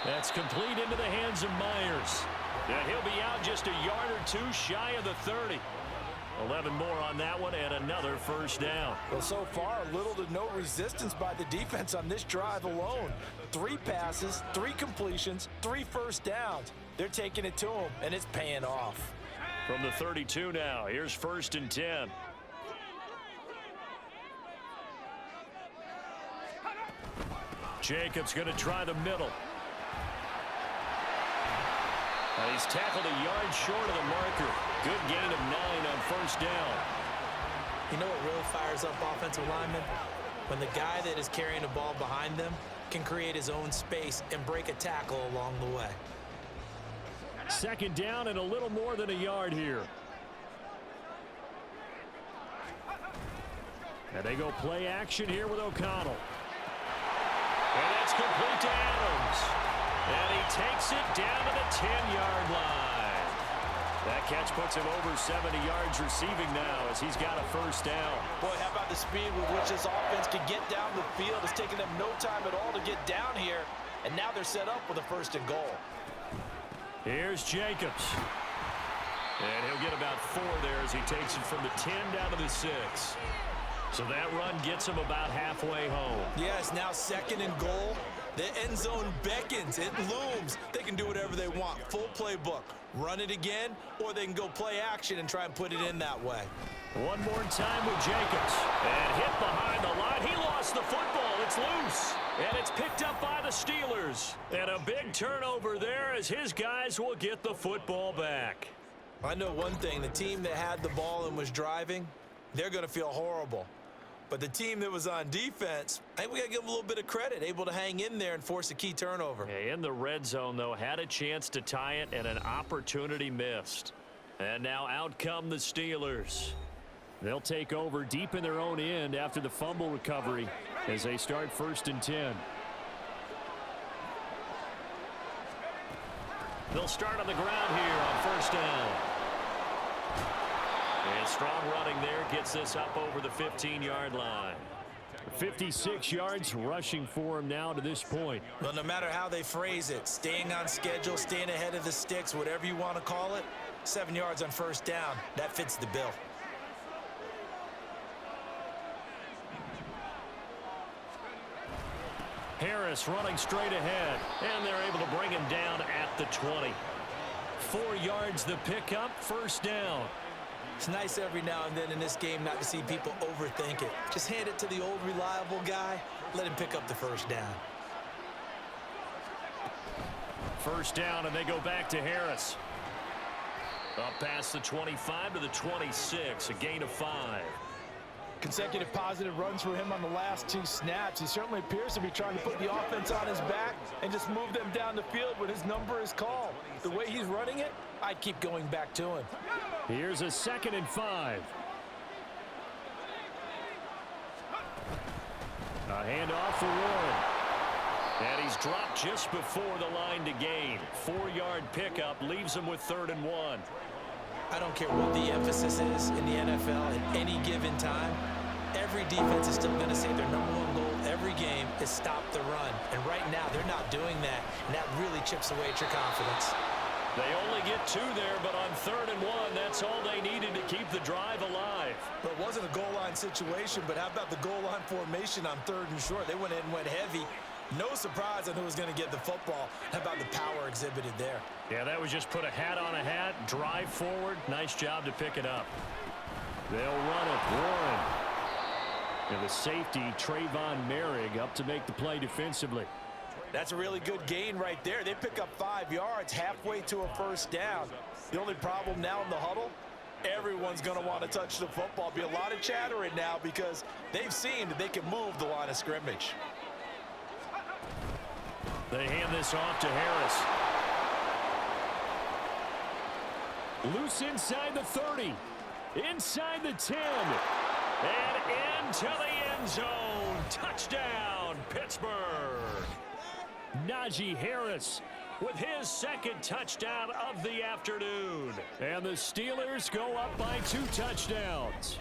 That's complete into the hands of Myers. And he'll be out just a yard or two shy of the 30. 11 more on that one and another first down. Well, so far, little to no resistance by the defense on this drive alone. 3 passes, 3 completions, 3 first downs. They're taking it to them, and it's paying off. From the 32 now, here's 1st and 10. Jacobs going to try the middle. He's tackled a yard short of the marker. Good gain of 9 on first down. You know what really fires up offensive linemen? When the guy that is carrying the ball behind them can create his own space and break a tackle along the way. 2nd down and a little more than a yard here. And they go play action here with O'Connell. And that's complete to Adams. And he takes it down to the 10-yard line. That catch puts him over 70 yards receiving now as he's got a first down. Boy, how about the speed with which this offense can get down the field? It's taken them no time at all to get down here. And now they're set up with a 1st and goal. Here's Jacobs. And he'll get about 4 there as he takes it from the 10 down to the 6. So that run gets him about halfway home. Yes, now 2nd and goal. The end zone beckons. It looms. They can do whatever they want. Full playbook. Run it again, or they can go play action and try and put it in that way. One more time with Jacobs. And hit behind the line. He lost the football. It's loose. And it's picked up by the Steelers. And a big turnover there as his guys will get the football back. I know one thing. The team that had the ball and was driving, they're going to feel horrible. But the team that was on defense, I think we got to give them a little bit of credit, able to hang in there and force a key turnover. In the red zone, though, had a chance to tie it and an opportunity missed. And now out come the Steelers. They'll take over deep in their own end after the fumble recovery as they start 1st and 10. They'll start on the ground here on first down. And strong running there gets this up over the 15-yard line. 56 yards rushing for him now to this point. Well, no matter how they phrase it, staying on schedule, staying ahead of the sticks, whatever you want to call it, 7 yards on first down, that fits the bill. Harris running straight ahead, and they're able to bring him down at the 20. 4 yards the pickup, first down. It's nice every now and then in this game not to see people overthink it. Just hand it to the old reliable guy, let him pick up the first down. First down, and they go back to Harris. Up past the 25 to the 26, a gain of 5. Consecutive positive runs for him on the last 2 snaps. He certainly appears to be trying to put the offense on his back and just move them down the field when his number is called. The way he's running it, I'd keep going back to him. Here's a 2nd and 5. A handoff for Warren. And he's dropped just before the line to gain. 4-yard pickup leaves him with 3rd and 1. I don't care what the emphasis is in the NFL at any given time. Every defense is still going to say their #1 goal every game is stop the run. And right now, they're not doing that, and that really chips away at your confidence. They only get 2 there, but on 3rd and 1, that's all they needed to keep the drive alive. But it wasn't a goal line situation, but how about the goal line formation on 3rd and short? They went in and went heavy. No surprise on who was going to get the football. How about the power exhibited there? Yeah, that was just put a hat on a hat, drive forward. Nice job to pick it up. They'll run it. Warren. And the safety, Trayvon Merrick, up to make the play defensively. That's a really good gain right there. They pick up 5 yards halfway to a first down. The only problem now in the huddle, everyone's going to want to touch the football. Be a lot of chattering now because they've seen that they can move the line of scrimmage. They hand this off to Harris. Loose inside the 30. Inside the 10. And into the end zone. Touchdown, Pittsburgh. Najee Harris with his second touchdown of the afternoon. And the Steelers go up by 2 touchdowns.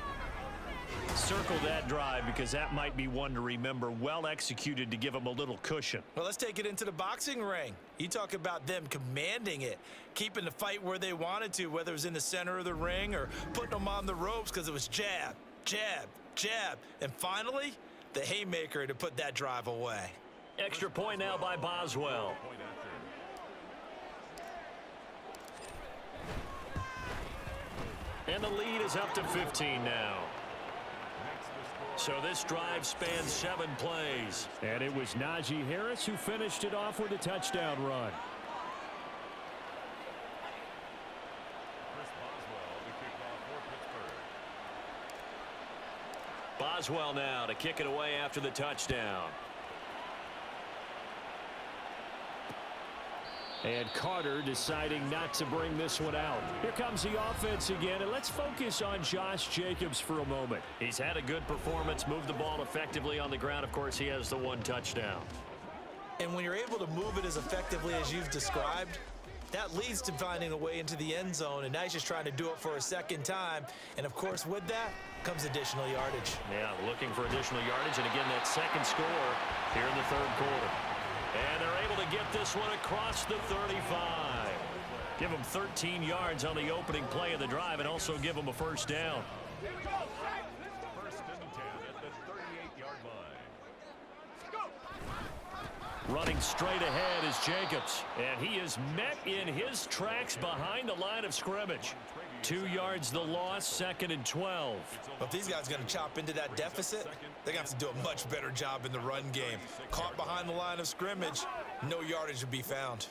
Circle that drive because that might be one to remember. Well executed to give them a little cushion. Well, let's take it into the boxing ring. You talk about them commanding it, keeping the fight where they wanted to, whether it was in the center of the ring or putting them on the ropes because it was jab, jab, jab. And finally, the haymaker to put that drive away. Extra point now by Boswell. And the lead is up to 15 now. So this drive spans 7 plays. And it was Najee Harris who finished it off with a touchdown run. Boswell now to kick it away after the touchdown. And Carter deciding not to bring this one out. Here comes the offense again, and let's focus on Josh Jacobs for a moment. He's had a good performance, moved the ball effectively on the ground. Of course, he has the 1 touchdown. And when you're able to move it as effectively as you've described, that leads to finding a way into the end zone, and now he's just trying to do it for a second time. And, of course, with that comes additional yardage. Yeah, looking for additional yardage, and again, that second score here in the 3rd quarter. And they're able to get this one across the 35. Give them 13 yards on the opening play of the drive and also give them a first down. First and 10 at the 38-yard line. Running straight ahead is Jacobs. And he is met in his tracks behind the line of scrimmage. 2 yards the loss, 2nd and 12. But if these guys are going to chop into that deficit, they're going to have to do a much better job in the run game. Caught behind the line of scrimmage, no yardage to be found.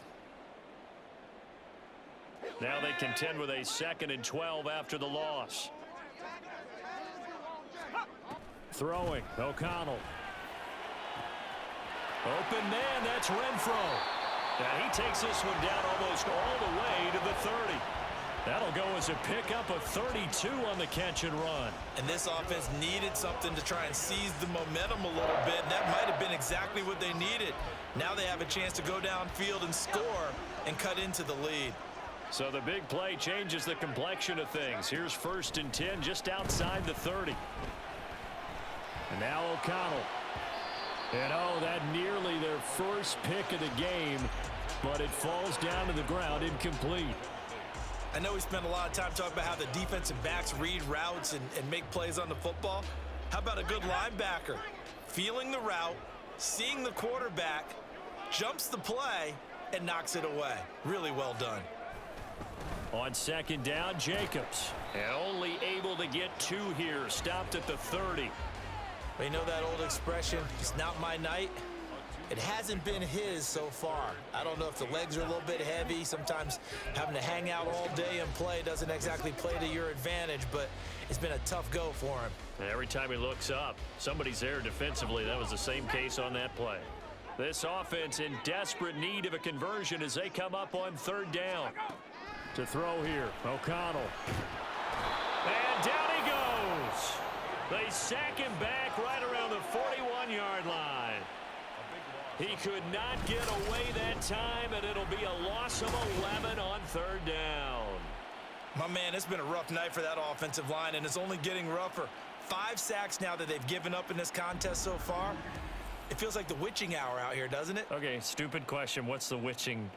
Now they contend with a 2nd and 12 after the loss. Throwing, O'Connell. Open man, that's Renfro. Now he takes this one down almost all the way to the 30. That'll go as a pickup of 32 on the catch and run. And this offense needed something to try and seize the momentum a little bit. That might have been exactly what they needed. Now they have a chance to go downfield and score and cut into the lead. So the big play changes the complexion of things. Here's 1st and 10 just outside the 30. And now O'Connell. And oh, that nearly their first pick of the game, but it falls down to the ground incomplete. I know we spent a lot of time talking about how the defensive backs read routes and make plays on the football. How about a good linebacker? Feeling the route, seeing the quarterback, jumps the play, and knocks it away. Really well done. On 2nd down, Jacobs. And only able to get 2 here. Stopped at the 30. Well, you know that old expression, it's not my night? It hasn't been his so far. I don't know if the legs are a little bit heavy. Sometimes having to hang out all day and play doesn't exactly play to your advantage, but it's been a tough go for him. And every time he looks up, somebody's there defensively. That was the same case on that play. This offense in desperate need of a conversion as they come up on 3rd down. To throw here, O'Connell. And down he goes. They sack him back right around the 41-yard line. He could not get away that time, and it'll be a loss of 11 on 3rd down. My man, it's been a rough night for that offensive line, and it's only getting rougher. 5 sacks now that they've given up in this contest so far. It feels like the witching hour out here, doesn't it? Okay, stupid question. What's the witching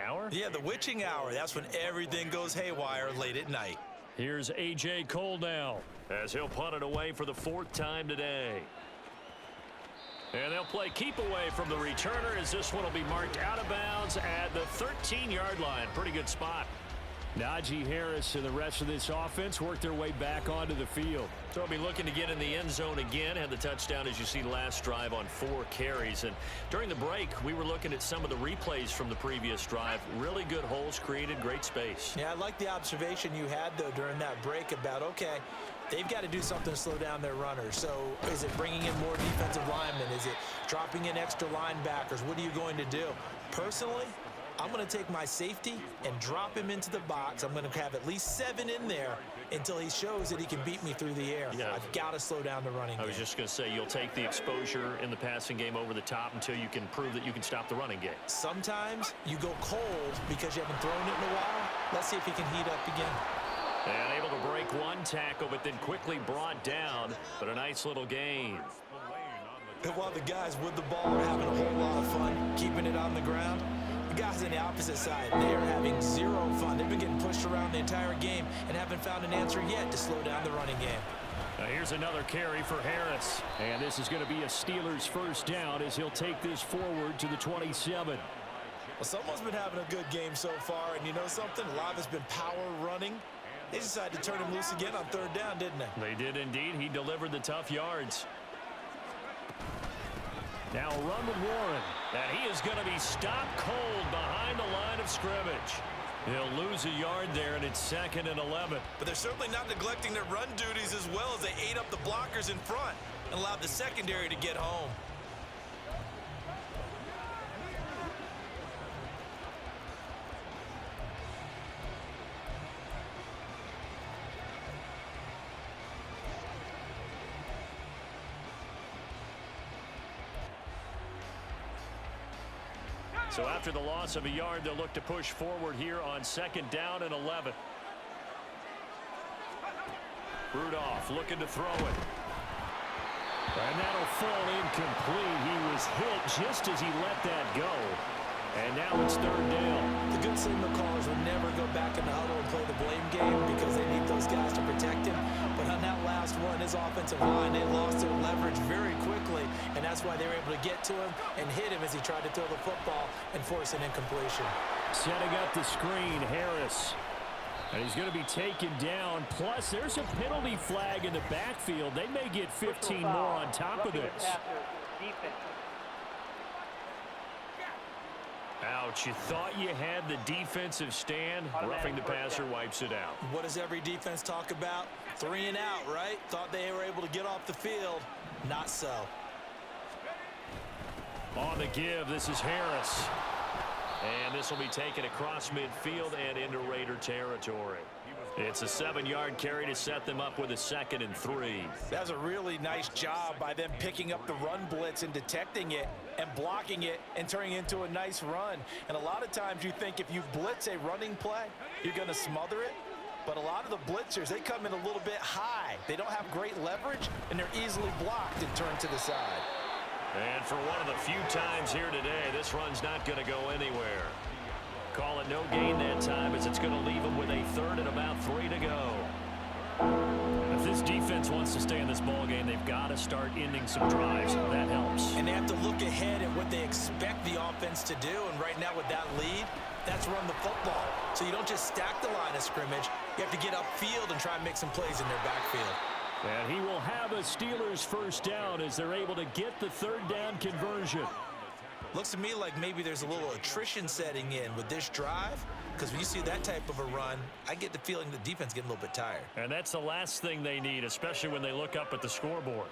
hour? Yeah, the witching hour. That's when everything goes haywire late at night. Here's A.J. Cole now as he'll punt it away for the 4th time today. And they'll play keep away from the returner as this one will be marked out of bounds at the 13-yard line. Pretty good spot. Najee Harris and the rest of this offense work their way back onto the field. So he'll be looking to get in the end zone again. Had the touchdown, as you see, last drive on 4 carries. And during the break, we were looking at some of the replays from the previous drive. Really good holes created, great space. Yeah, I like the observation you had, though, during that break about, okay, they've got to do something to slow down their runners. So is it bringing in more defensive linemen? Is it dropping in extra linebackers? What are you going to do? Personally, I'm going to take my safety and drop him into the box. I'm going to have at least 7 in there until he shows that he can beat me through the air. Yeah. I've got to slow down the running game. I was just going to say, you'll take the exposure in the passing game over the top until you can prove that you can stop the running game. Sometimes you go cold because you haven't thrown it in a while. Let's see if he can heat up again. And able to break one tackle, but then quickly brought down. But a nice little gain. And while the guys with the ball are having a whole lot of fun keeping it on the ground, the guys on the opposite side, they are having zero fun. They've been getting pushed around the entire game and haven't found an answer yet to slow down the running game. Now here's another carry for Harris. And this is going to be a Steelers first down as he'll take this forward to the 27. Well, someone's been having a good game so far, and you know something? A lot has been power running. They decided to turn him loose again on third down, didn't they? They did indeed. He delivered the tough yards. Now a run with Warren. And he is going to be stopped cold behind the line of scrimmage. He'll lose a yard there, and it's 2nd and 11. But they're certainly not neglecting their run duties as well as they ate up the blockers in front and allowed the secondary to get home. So after the loss of a yard, they'll look to push forward here on 2nd down and 11. Rudolph looking to throw it. And that'll fall incomplete. He was hit just as he let that go. And now it's 3rd down. The good signal callers would never go back in the huddle and play the blame game because they need those guys to protect him. But on that last one, his offensive line, they lost their leverage very quickly, and that's why they were able to get to him and hit him as he tried to throw the football and force an incompletion. Setting up the screen, Harris. And he's going to be taken down. Plus, there's a penalty flag in the backfield. They may get 15 more on top of this. Ouch, you thought you had the defensive stand. Roughing the passer wipes it out. What does every defense talk about? 3 and out, right? Thought they were able to get off the field. Not so. On the give, this is Harris. And this will be taken across midfield and into Raider territory. It's a 7-yard carry to set them up with a 2nd and 3. That was a really nice job by them picking up the run blitz and detecting it and blocking it and turning it into a nice run. And a lot of times you think if you blitz a running play, you're going to smother it. But a lot of the blitzers, they come in a little bit high. They don't have great leverage, and they're easily blocked and turned to the side. And for one of the few times here today, this run's not going to go anywhere. Call it no gain that time as it's going to leave them with a 3rd and about 3 to go. If this defense wants to stay in this ball game, they've got to start ending some drives. That helps. And they have to look ahead at what they expect the offense to do. And right now with that lead, that's run the football. So you don't just stack the line of scrimmage. You have to get upfield and try and make some plays in their backfield. And he will have a Steelers first down as they're able to get the 3rd down conversion. Looks to me like maybe there's a little attrition setting in with this drive, because when you see that type of a run, I get the feeling the defense getting a little bit tired. And that's the last thing they need, especially when they look up at the scoreboard.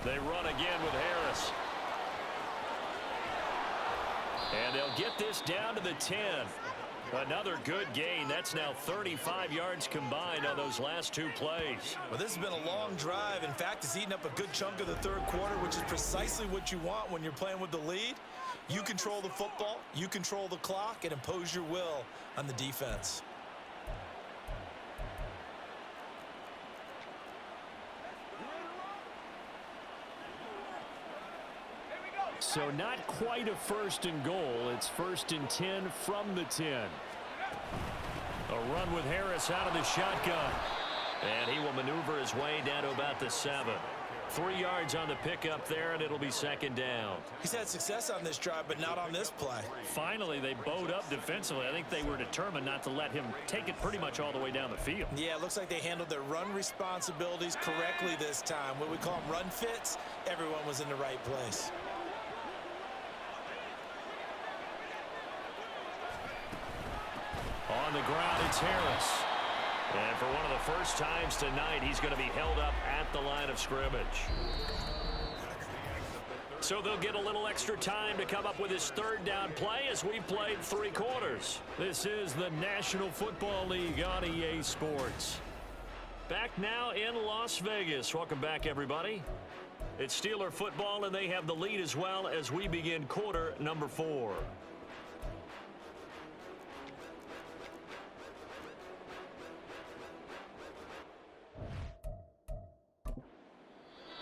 They run again with Harris. And they'll get this down to the 10. Another good gain. That's now 35 yards combined on those last 2 plays. Well, this has been a long drive. In fact, it's eaten up a good chunk of the 3rd quarter, which is precisely what you want when you're playing with the lead. You control the football, you control the clock, and impose your will on the defense. So not quite a 1st and goal. It's 1st and 10 from the 10. A run with Harris out of the shotgun. And he will maneuver his way down to about the 7. 3 yards on the pickup there, and it'll be 2nd down. He's had success on this drive, but not on this play. Finally, they bowed up defensively. I think they were determined not to let him take it pretty much all the way down the field. Yeah, it looks like they handled their run responsibilities correctly this time. What we call them run fits, everyone was in the right place. On the ground, it's Harris. And for one of the first times tonight, he's going to be held up at the line of scrimmage. So they'll get a little extra time to come up with his third down play as we played 3 quarters. This is the National Football League on EA Sports. Back now in Las Vegas. Welcome back, everybody. It's Steeler football, and they have the lead as well as we begin quarter number 4.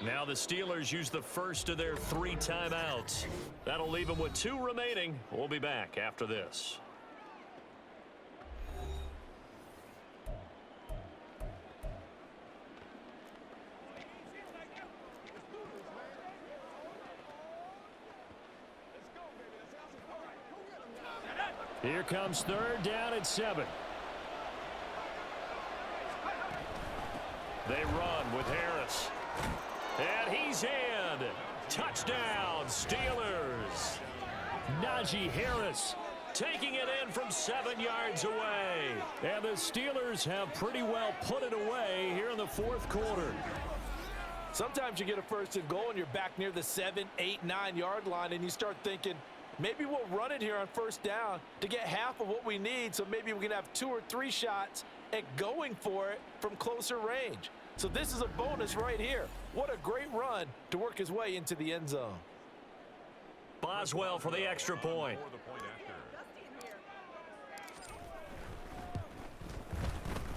Now the Steelers use the first of their 3 timeouts. That'll leave them with 2 remaining. We'll be back after this. Here comes third down at 7. They run with Harris. And he's in. Touchdown, Steelers. Najee Harris taking it in from 7 yards away. And the Steelers have pretty well put it away here in the 4th quarter. Sometimes you get a first and goal and you're back near the 7, 8, 9 yard line and you start thinking, maybe we'll run it here on first down to get half of what we need, so maybe we can have 2 or 3 shots at going for it from closer range. So this is a bonus right here. What a great run to work his way into the end zone. Boswell for the extra point.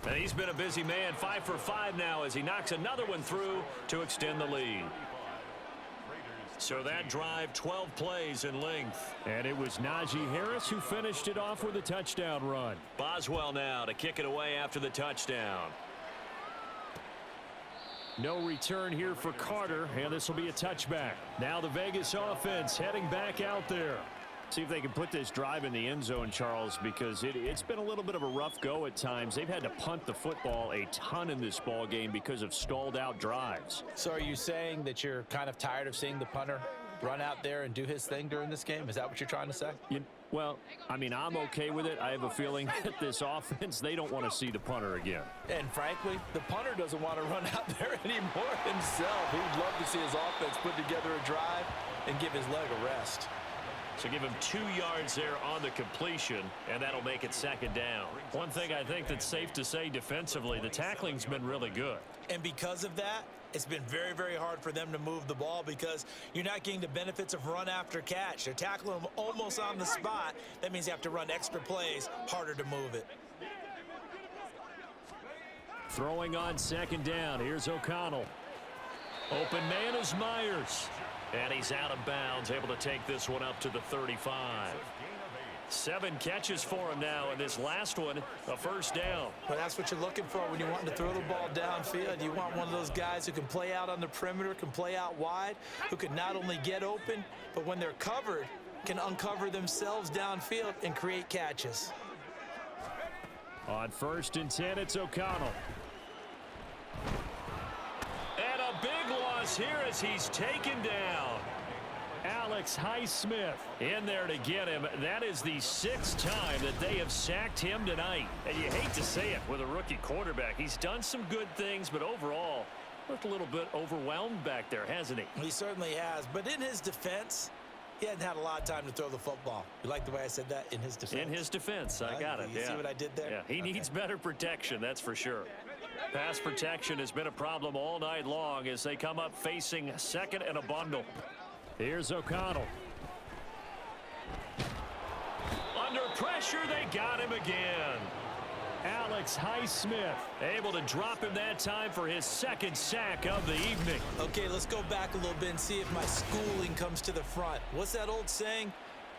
And he's been a busy man, 5 for 5 now as he knocks another one through to extend the lead. So that drive, 12 plays in length. And it was Najee Harris who finished it off with a touchdown run. Boswell now to kick it away after the touchdown. No return here for Carter, and this will be a touchback. Now the Vegas offense heading back out there. See if they can put this drive in the end zone, Charles, because it's been a little bit of a rough go at times. They've had to punt the football a ton in this ball game because of stalled out drives. So are you saying that you're kind of tired of seeing the punter run out there and do his thing during this game? Is that what you're trying to say? Well, I mean, I'm okay with it. I have a feeling that this offense, they don't want to see the punter again. And frankly, the punter doesn't want to run out there anymore himself. He would love to see his offense put together a drive and give his leg a rest. So give him 2 yards there on the completion, and that'll make it 2nd down. One thing I think that's safe to say defensively, the tackling's been really good. And because of that, it's been very, very hard for them to move the ball because you're not getting the benefits of run after catch. They're tackling them almost on the spot. That means you have to run extra plays, harder to move it. Throwing on 2nd down. Here's O'Connell. Open man is Myers. And he's out of bounds, able to take this one up to the 35. 7 catches for him now, and this last one, a first down. Well, that's what you're looking for when you want to throw the ball downfield. You want one of those guys who can play out on the perimeter, can play out wide, who can not only get open, but when they're covered, can uncover themselves downfield and create catches. On 1st and 10, it's O'Connell. And a big loss here as he's taken down. Alex Highsmith in there to get him. That is the 6th time that they have sacked him tonight. And you hate to say it with a rookie quarterback. He's done some good things, but overall, looked a little bit overwhelmed back there, hasn't he? He certainly has. But in his defense, he hadn't had a lot of time to throw the football. You like the way I said that? In his defense? In his defense. I got it. You see what I did there? Yeah, he needs better protection, that's for sure. Pass protection has been a problem all night long as they come up facing 2nd and a bundle. Here's O'Connell. Under pressure, they got him again. Alex Highsmith able to drop him that time for his 2nd sack of the evening. Okay, let's go back a little bit and see if my schooling comes to the front. What's that old saying?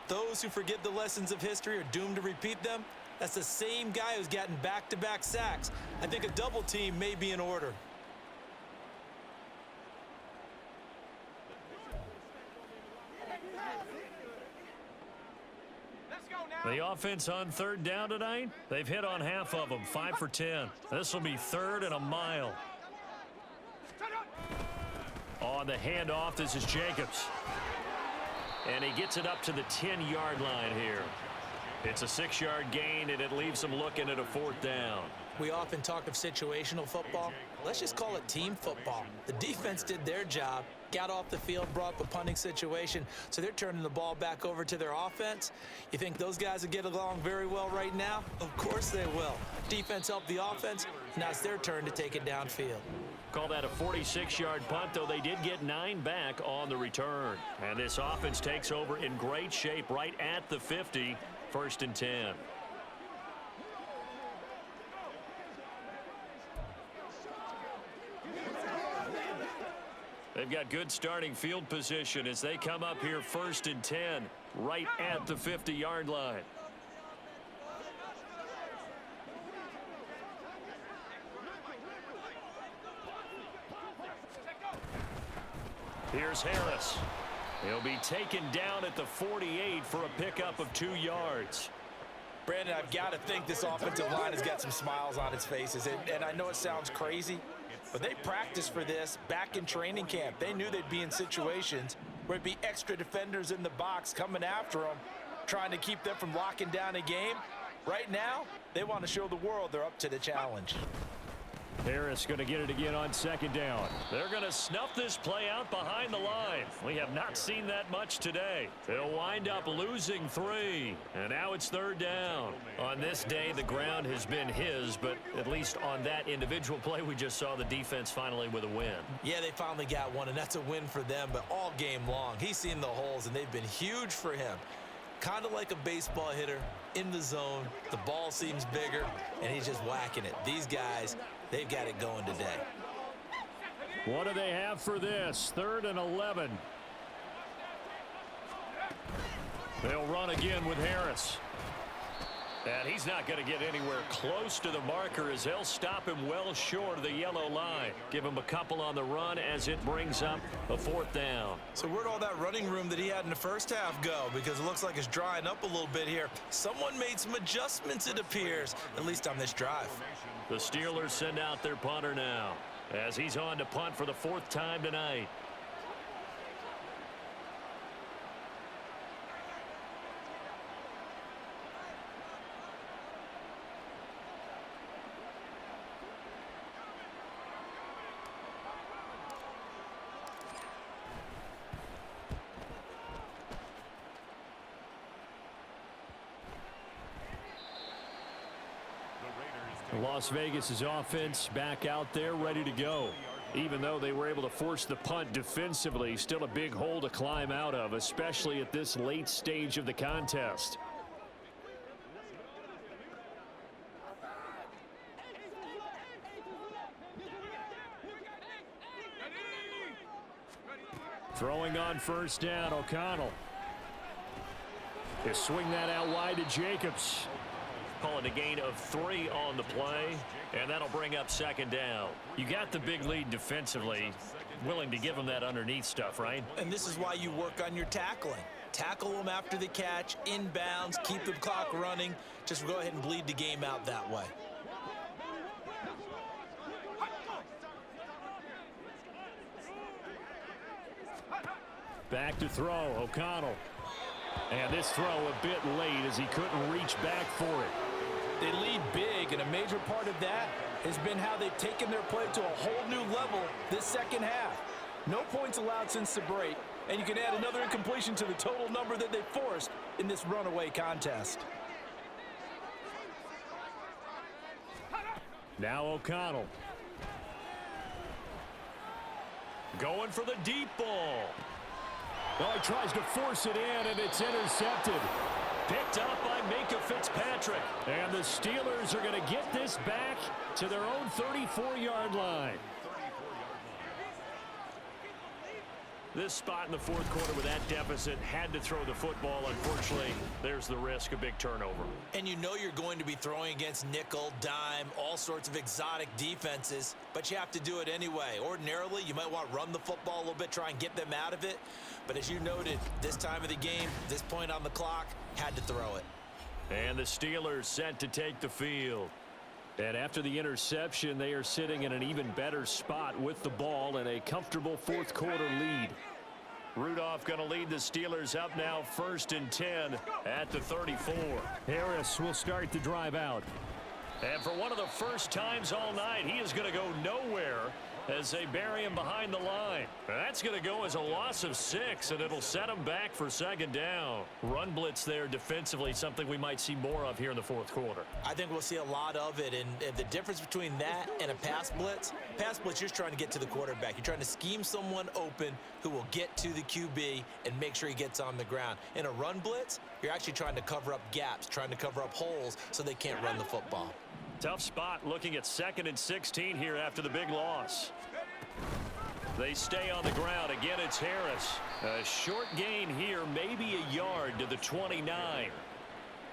Those who forget the lessons of history are doomed to repeat them. That's the same guy who's gotten back-to-back sacks. I think a double team may be in order. The offense on 3rd down tonight, they've hit on half of them, 5 for 10. This will be 3rd and a mile. On the handoff, this is Jacobs. And he gets it up to the 10-yard line here. It's a 6-yard gain, and it leaves them looking at a 4th down. We often talk of situational football. Let's just call it team football. The defense did their job, got off the field, brought up a punting situation, so they're turning the ball back over to their offense. You think those guys will get along very well right now? Of course they will. Defense helped the offense. Now it's their turn to take it downfield. Call that a 46-yard punt, though they did get 9 back on the return. And this offense takes over in great shape right at the 50, 1st and 10. They've got good starting field position as they come up here 1st and 10, right at the 50-yard line. Here's Harris. He'll be taken down at the 48 for a pickup of 2 yards. Brandon, I've got to think this offensive line has got some smiles on its faces. And I know it sounds crazy, but they practiced for this back in training camp. They knew they'd be in situations where it'd be extra defenders in the box coming after them, trying to keep them from locking down a game. Right now, they want to show the world they're up to the challenge. Harris going to get it again on 2nd down. They're going to snuff this play out behind the line. We have not seen that much today. They'll wind up losing 3. And now it's 3rd down. On this day, the ground has been his, but at least on that individual play, we just saw the defense finally with a win. Yeah, they finally got one, and that's a win for them, but all game long, he's seen the holes, and they've been huge for him. Kind of like a baseball hitter in the zone. The ball seems bigger, and he's just whacking it. These guys, they've got it going today. What do they have for this? 3rd and 11. They'll run again with Harris. And he's not going to get anywhere close to the marker as they'll stop him well short of the yellow line. Give him a couple on the run as it brings up a 4th down. So where'd all that running room that he had in the first half go? Because it looks like it's drying up a little bit here. Someone made some adjustments, it appears, at least on this drive. The Steelers send out their punter now as he's on to punt for the 4th time tonight. Las Vegas's offense back out there ready to go. Even though they were able to force the punt defensively, still a big hole to climb out of, especially at this late stage of the contest. Throwing on 1st down, O'Connell. He'll swing that out wide to Jacobs. Call it a gain of 3 on the play, and that'll bring up 2nd down. You got the big lead defensively. Willing to give them that underneath stuff, right? And this is why you work on your tackling. Tackle them after the catch, inbounds, keep the clock running. Just go ahead and bleed the game out that way. Back to throw, O'Connell. And this throw a bit late as he couldn't reach back for it. They lead big, and a major part of that has been how they've taken their play to a whole new level this 2nd half. No points allowed since the break, and you can add another incompletion to the total number that they forced in this runaway contest. Now O'Connell. Going for the deep ball. Well, he tries to force it in, and it's intercepted. Picked up by Minka Fitzpatrick. And the Steelers are going to get this back to their own 34-yard line. This spot in the 4th quarter with that deficit had to throw the football. Unfortunately, there's the risk of big turnover. And you know you're going to be throwing against nickel, dime, all sorts of exotic defenses, but you have to do it anyway. Ordinarily, you might want to run the football a little bit, try and get them out of it. But as you noted, this time of the game, this point on the clock, had to throw it. And the Steelers set to take the field. And after the interception, they are sitting in an even better spot with the ball and a comfortable 4th quarter lead. Rudolph going to lead the Steelers up now 1st and 10 at the 34. Harris will start the drive out. And for one of the first times all night, he is going to go nowhere as they bury him behind the line. That's going to go as a loss of 6, and it'll set him back for second down. Run blitz there defensively, something we might see more of here in the fourth quarter. I think we'll see a lot of it, and the difference between that and a pass blitz, you're just trying to get to the quarterback. You're trying to scheme someone open who will get to the QB and make sure he gets on the ground. In a run blitz, you're actually trying to cover up gaps, trying to cover up holes so they can't run the football. Tough spot looking at 2nd and 16 here after the big loss. They stay on the ground. Again, it's Harris. A short gain here, maybe a yard to the 29.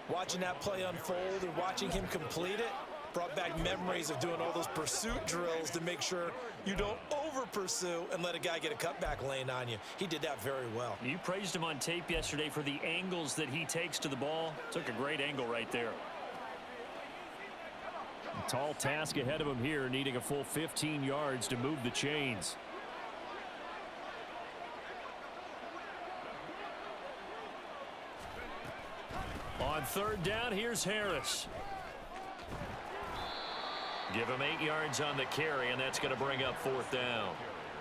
Watching that play unfold and watching him complete it brought back memories of doing all those pursuit drills to make sure you don't over-pursue and let a guy get a cutback lane on you. He did that very well. You praised him on tape yesterday for the angles that he takes to the ball. Took a great angle right there. A tall task ahead of him here, needing a full 15 yards to move the chains. On 3rd down, here's Harris. Give him 8 yards on the carry, and that's going to bring up 4th down.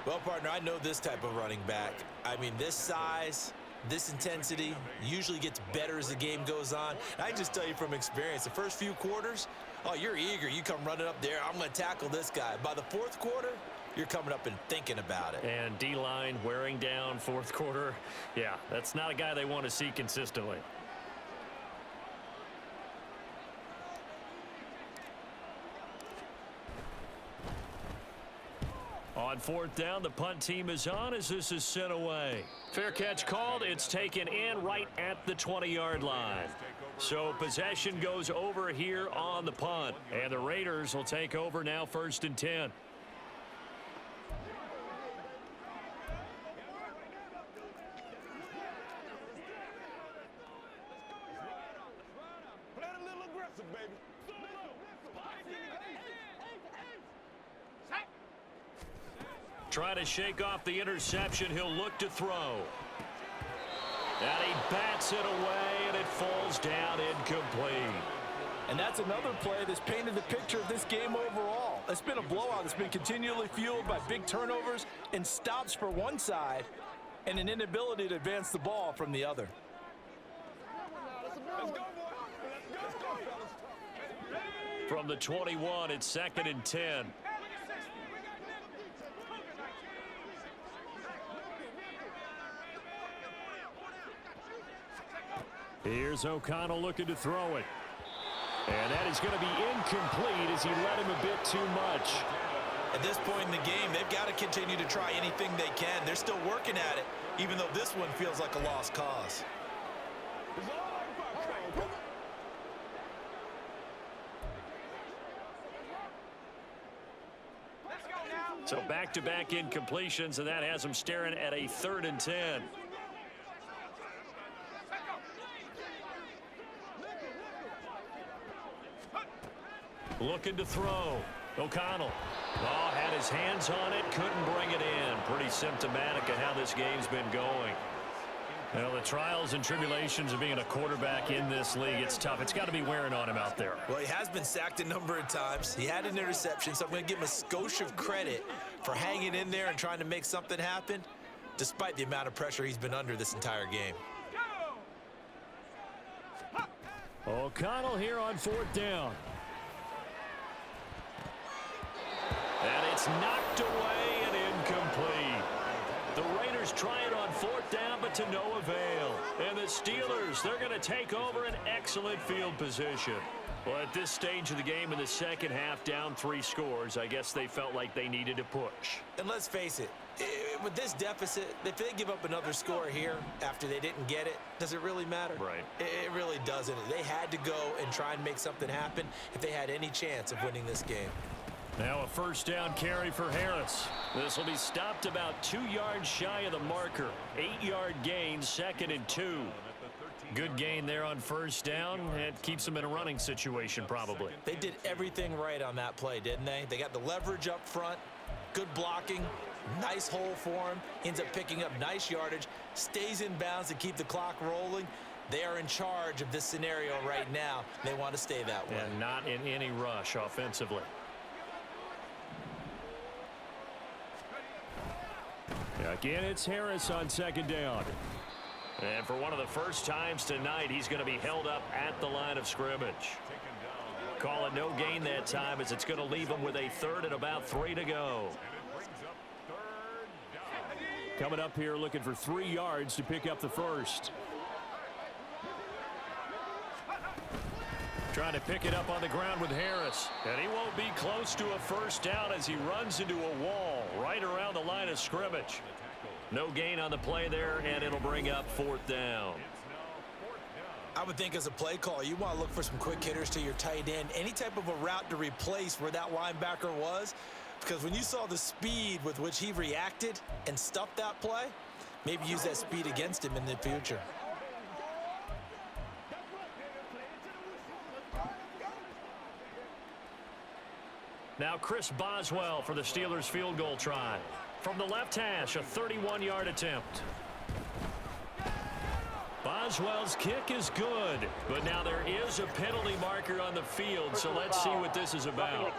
Well, partner, I know this type of running back. I mean, this size, this intensity usually gets better as the game goes on. I just tell you from experience, the first few quarters, oh, you're eager. You come running up there. I'm going to tackle this guy. By the 4th quarter, you're coming up and thinking about it. And D-line wearing down 4th quarter. Yeah, that's not a guy they want to see consistently. On 4th down, the punt team is on as this is sent away. Fair catch called. It's taken in right at the 20-yard line. So possession goes over here on the punt. And the Raiders will take over now 1st and 10. Try to shake off the interception. He'll look to throw. And he bats it away, and it falls down incomplete. And that's another play that's painted the picture of this game overall. It's been a blowout that's been continually fueled by big turnovers and stops for one side and an inability to advance the ball from the other. From the 21, it's 2nd and 10. Here's O'Connell looking to throw it. And that is going to be incomplete as he led him a bit too much. At this point in the game, they've got to continue to try anything they can. They're still working at it, even though this one feels like a lost cause. So back-to-back incompletions, and that has them staring at a 3rd and 10. Looking to throw. O'Connell. Oh, had his hands on it, couldn't bring it in. Pretty symptomatic of how this game's been going. Well, the trials and tribulations of being a quarterback in this league, it's tough. It's got to be wearing on him out there. Well, he has been sacked a number of times. He had an interception, so I'm going to give him a skosh of credit for hanging in there and trying to make something happen, despite the amount of pressure he's been under this entire game. O'Connell here on 4th down. And it's knocked away and incomplete. The Raiders try it on 4th down, but to no avail. And the Steelers, they're going to take over an excellent field position. Well, at this stage of the game in the second half, down 3 scores, I guess they felt like they needed to push. And let's face it, with this deficit, if they give up another score here after they didn't get it, does it really matter? Right. It really doesn't. They had to go and try and make something happen if they had any chance of winning this game. Now a 1st down carry for Harris. This will be stopped about 2 yards shy of the marker. 8-yard gain, 2nd and 2. Good gain there on 1st down. It keeps them in a running situation probably. They did everything right on that play, didn't they? They got the leverage up front, good blocking, nice hole for him, ends up picking up nice yardage, stays in bounds to keep the clock rolling. They are in charge of this scenario right now. They want to stay that way. And not in any rush offensively. Again, it's Harris on second down. And for one of the first times tonight, he's going to be held up at the line of scrimmage. Call it no gain that time, as it's going to leave him with a third and about 3 to go. Coming up here looking for 3 yards to pick up the first. Trying to pick it up on the ground with Harris. And he won't be close to a first down as he runs into a wall right around the line of scrimmage. No gain on the play there, and it'll bring up 4th down. I would think as a play call, you want to look for some quick hitters to your tight end. Any type of a route to replace where that linebacker was. Because when you saw the speed with which he reacted and stuffed that play, maybe use that speed against him in the future. Now Chris Boswell for the Steelers field goal try. From the left hash, a 31-yard attempt. Boswell's kick is good, but now there is a penalty marker on the field, so let's see what this is about.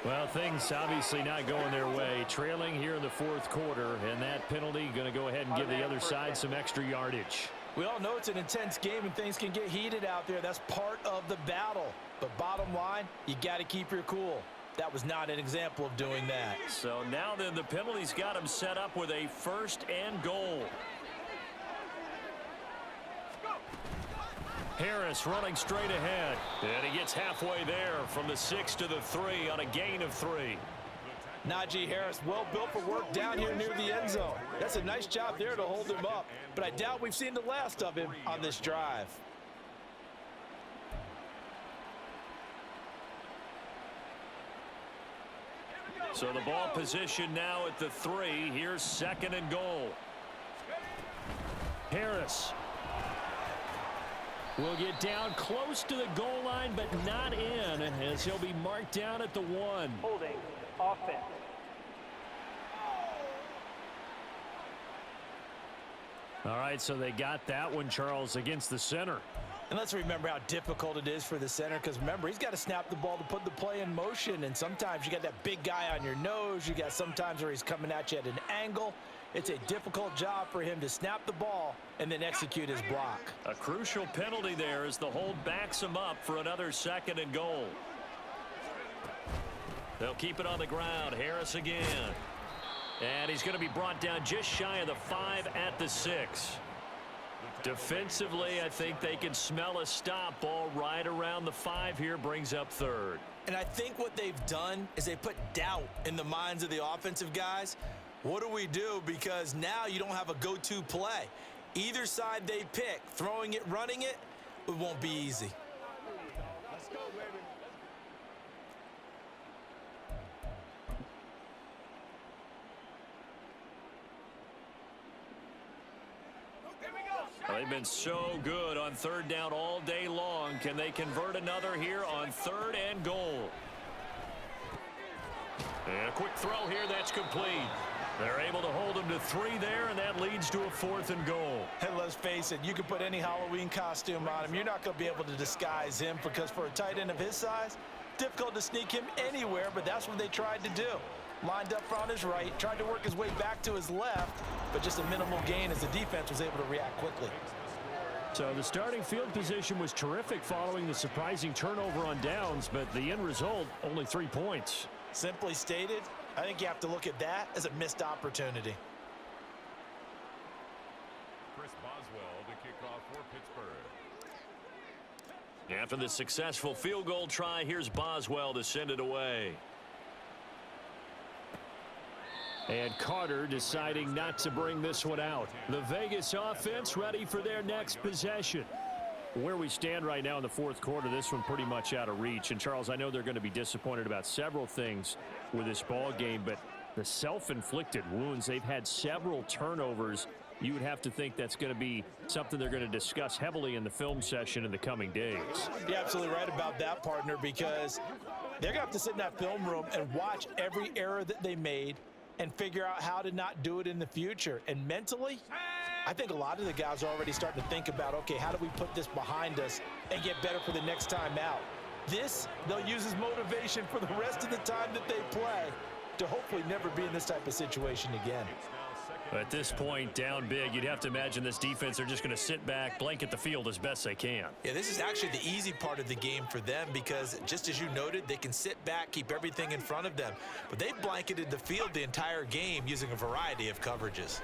Well, things obviously not going their way. Trailing here in the 4th quarter, and that penalty going to go ahead and give the other side some extra yardage. We all know it's an intense game and things can get heated out there. That's part of the battle. But bottom line, you got to keep your cool. That was not an example of doing that. So now then the penalty's got him set up with a 1st and goal. Harris running straight ahead. And he gets halfway there from the 6 to the 3 on a gain of 3. Najee Harris, well built for work down here near the end zone. That's a nice job there to hold him up. But I doubt we've seen the last of him on this drive. So the ball position now at the 3. Here's 2nd and goal. Harris will get down close to the goal line, but not in, as he'll be marked down at the 1. Holding offense. All right, so they got that one, Charles, against the center. And let's remember how difficult it is for the center, because remember, he's got to snap the ball to put the play in motion, and sometimes you got that big guy on your nose. You got sometimes where he's coming at you at an angle. It's a difficult job for him to snap the ball and then execute his block. A crucial penalty there as the hold backs him up for another 2nd and goal. They'll keep it on the ground. Harris again. And he's going to be brought down just shy of the 5 at the 6. Defensively, I think they can smell a stop. Ball right around the 5 here, brings up 3rd. And I think what they've done is they put doubt in the minds of the offensive guys. What do we do? Because now you don't have a go-to play. Either side they pick, throwing it, running it, it won't be easy. Let's go, baby. Well, they've been so good on 3rd down all day long. Can they convert another here on 3rd and goal? And a quick throw here, that's complete. They're able to hold him to 3 there, and that leads to a 4th and goal. And let's face it, you can put any Halloween costume on him. You're not going to be able to disguise him, because for a tight end of his size, difficult to sneak him anywhere, but that's what they tried to do. Lined up on his right, tried to work his way back to his left, but just a minimal gain as the defense was able to react quickly. So the starting field position was terrific following the surprising turnover on downs, but the end result, only 3 points. Simply stated, I think you have to look at that as a missed opportunity. Chris Boswell to kick off for Pittsburgh. After the successful field goal try, here's Boswell to send it away. And Carter deciding not to bring this one out. The Vegas offense ready for their next possession. Where we stand right now in the 4th quarter, this one pretty much out of reach. And Charles, I know they're going to be disappointed about several things with this ball game, but the self-inflicted wounds, they've had several turnovers. You would have to think that's going to be something they're going to discuss heavily in the film session in the coming days. You're absolutely right about that, partner, because they're going to have to sit in that film room and watch every error that they made and figure out how to not do it in the future. And mentally, I think a lot of the guys are already starting to think about, okay, how do we put this behind us and get better for the next time out? This, they'll use as motivation for the rest of the time that they play to hopefully never be in this type of situation again. At this point, down big, you'd have to imagine this defense are just going to sit back, blanket the field as best they can. Yeah, this is actually the easy part of the game for them because, just as you noted, they can sit back, keep everything in front of them. But they've blanketed the field the entire game using a variety of coverages.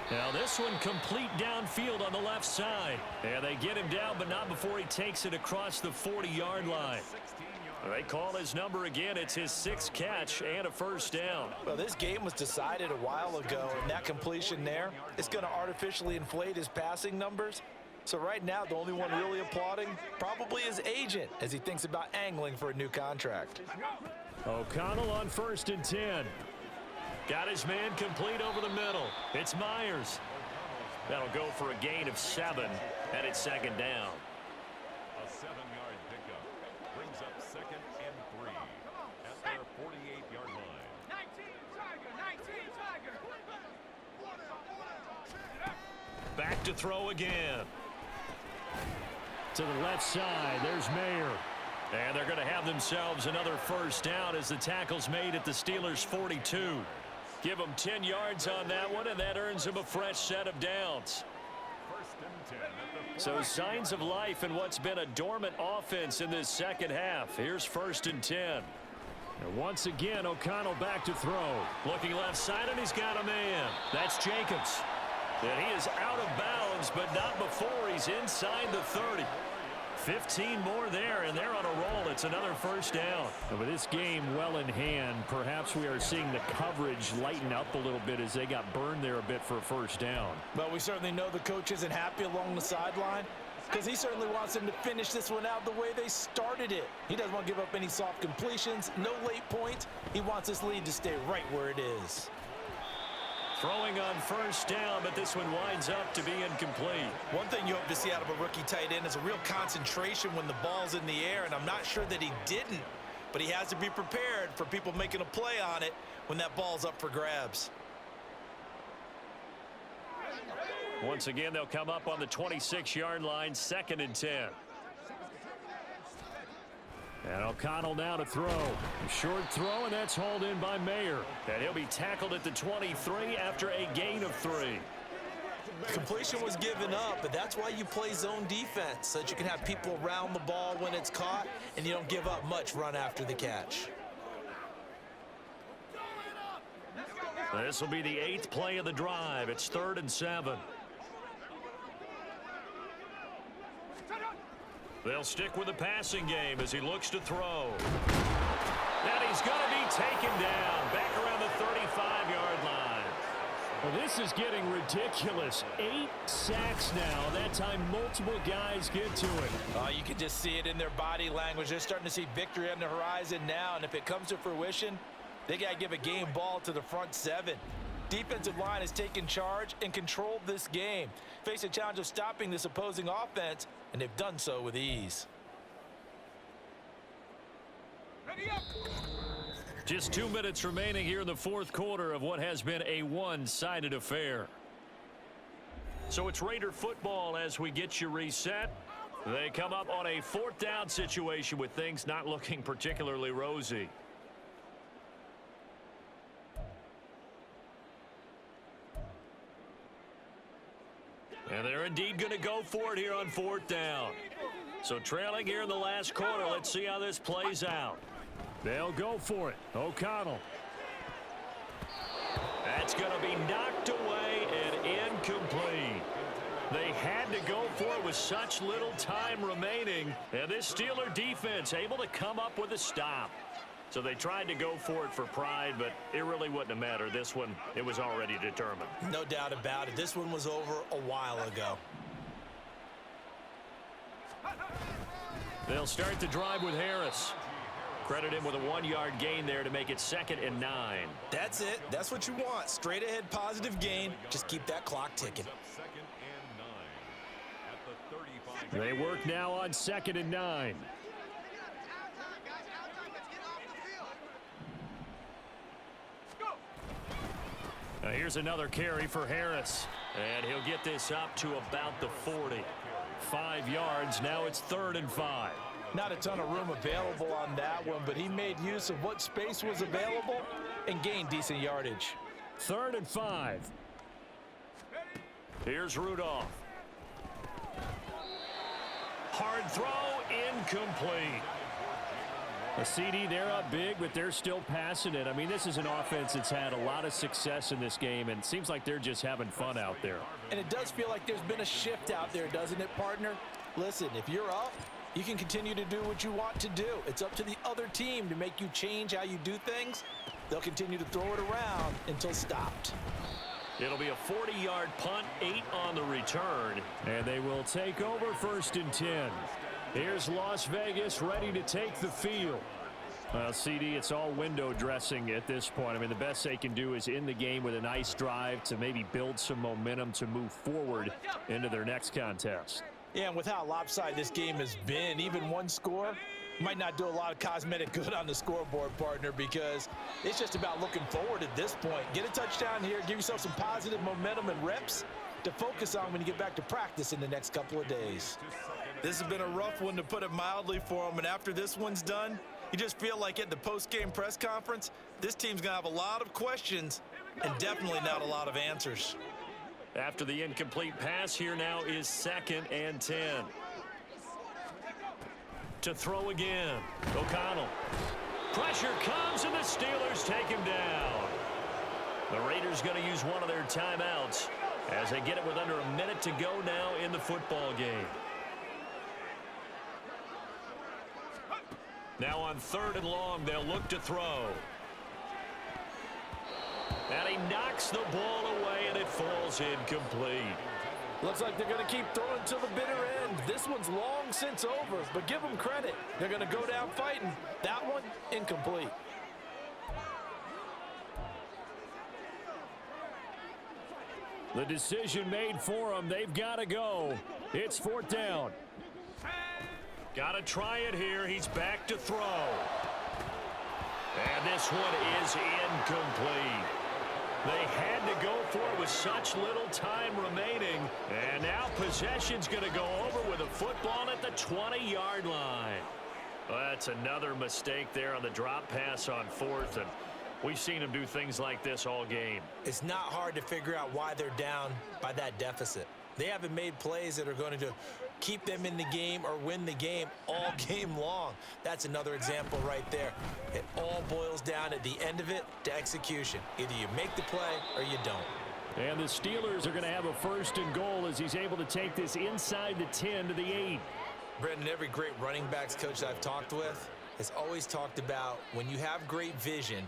Now this one complete downfield on the left side. And they get him down, but not before he takes it across the 40-yard line. They call his number again. It's his 6th catch and a first down. Well, this game was decided a while ago, and that completion there is going to artificially inflate his passing numbers. So right now, the only one really applauding probably his agent as he thinks about angling for a new contract. O'Connell on 1st and 10. Got his man complete over the middle. It's Myers. That'll go for a gain of 7, and it's 2nd down. A 7-yard pickup brings up 2nd and 3 at their 48-yard line. 19 Tiger. Back to throw again. To the left side, there's Mayer. And they're going to have themselves another first down as the tackle's made at the Steelers' 42. Give them 10 yards on that one, and that earns them a fresh set of downs. 1st and 10 at the So signs of life in what's been a dormant offense in this second half. Here's 1st and 10. And once again, O'Connell back to throw. Looking left side, and he's got a man. That's Jacobs. And he is out of bounds, but not before he's inside the 30. 15 more there, and they're on a roll. It's another first down. And with this game well in hand, perhaps we are seeing the coverage lighten up a little bit as they got burned there a bit for a first down. But we certainly know the coach isn't happy along the sideline because he certainly wants them to finish this one out the way they started it. He doesn't want to give up any soft completions, no late points. He wants this lead to stay right where it is. Throwing on first down, but this one winds up to be incomplete. One thing you hope to see out of a rookie tight end is a real concentration when the ball's in the air, and I'm not sure that he didn't, but he has to be prepared for people making a play on it when that ball's up for grabs. Once again, they'll come up on the 26-yard line, 2nd and 10. And O'Connell now to throw. A short throw, and that's hauled in by Mayer. And he'll be tackled at the 23 after a gain of 3. Completion was given up, but that's why you play zone defense, so that you can have people around the ball when it's caught, and you don't give up much run after the catch. This will be the 8th play of the drive. It's 3rd and 7. They'll stick with the passing game as he looks to throw. And he's going to be taken down back around the 35-yard line. Well, this is getting ridiculous. 8 sacks now. That time multiple guys get to it. You can just see it in their body language. They're starting to see victory on the horizon now, and if it comes to fruition, they got to give a game ball to the front 7. Defensive line has taken charge and controlled this game. Face a challenge of stopping this opposing offense, and they've done so with ease. Just 2 minutes remaining here in the 4th quarter of what has been a one-sided affair. So it's Raider football as we get you reset. They come up on a 4th down situation with things not looking particularly rosy. And they're indeed going to go for it here on 4th down. So trailing here in the last quarter, let's see how this plays out. They'll go for it. O'Connell. That's going to be knocked away and incomplete. They had to go for it with such little time remaining. And this Steeler defense able to come up with a stop. So they tried to go for it for pride, but it really wouldn't have mattered. This one, it was already determined. No doubt about it. This one was over a while ago. They'll start the drive with Harris. Credit him with a 1-yard gain there to make it 2nd and 9. That's it. That's what you want. Straight ahead positive gain. Just keep that clock ticking. 2nd and 9 at the 35. They work now on 2nd and 9. Here's another carry for Harris. And he'll get this up to about the 40. 5 yards. Now it's 3rd and 5. Not a ton of room available on that one, but he made use of what space was available and gained decent yardage. 3rd and 5. Here's Rudolph. Hard throw, incomplete. A CD, they're up big, but they're still passing it. I mean, this is an offense that's had a lot of success in this game, and it seems like they're just having fun out there. And it does feel like there's been a shift out there, doesn't it, partner? Listen, if you're up, you can continue to do what you want to do. It's up to the other team to make you change how you do things. They'll continue to throw it around until stopped. It'll be a 40-yard punt, 8 on the return. And they will take over 1st and 10. Here's Las Vegas ready to take the field. Well, CD, it's all window dressing at this point. I mean, the best they can do is end the game with a nice drive to maybe build some momentum to move forward into their next contest. Yeah, and with how lopsided this game has been, even one score might not do a lot of cosmetic good on the scoreboard, partner, because it's just about looking forward at this point. Get a touchdown here, give yourself some positive momentum and reps to focus on when you get back to practice in the next couple of days. This has been a rough one, to put it mildly, for him, and after this one's done, you just feel like at the post-game press conference, this team's going to have a lot of questions and definitely not a lot of answers. After the incomplete pass, here now is 2nd and 10. To throw again, O'Connell. Pressure comes, and the Steelers take him down. The Raiders going to use one of their timeouts as they get it with under a minute to go now in the football game. Now on 3rd and long, they'll look to throw. And he knocks the ball away, and it falls incomplete. Looks like they're going to keep throwing to the bitter end. This one's long since over, but give them credit. They're going to go down fighting. That one, incomplete. The decision made for them. They've got to go. It's 4th down. Got to try it here. He's back to throw. And this one is incomplete. They had to go for it with such little time remaining. And now possession's going to go over with a football at the 20-yard line. Well, that's another mistake there on the drop pass on 4th. And we've seen them do things like this all game. It's not hard to figure out why they're down by that deficit. They haven't made plays that are going to keep them in the game or win the game all game long. That's another example right there. It all boils down at the end of it to execution. Either you make the play or you don't. And the Steelers are going to have a 1st and goal as he's able to take this inside the 10 to the 8. Brendan, every great running backs coach I've talked with has always talked about when you have great vision,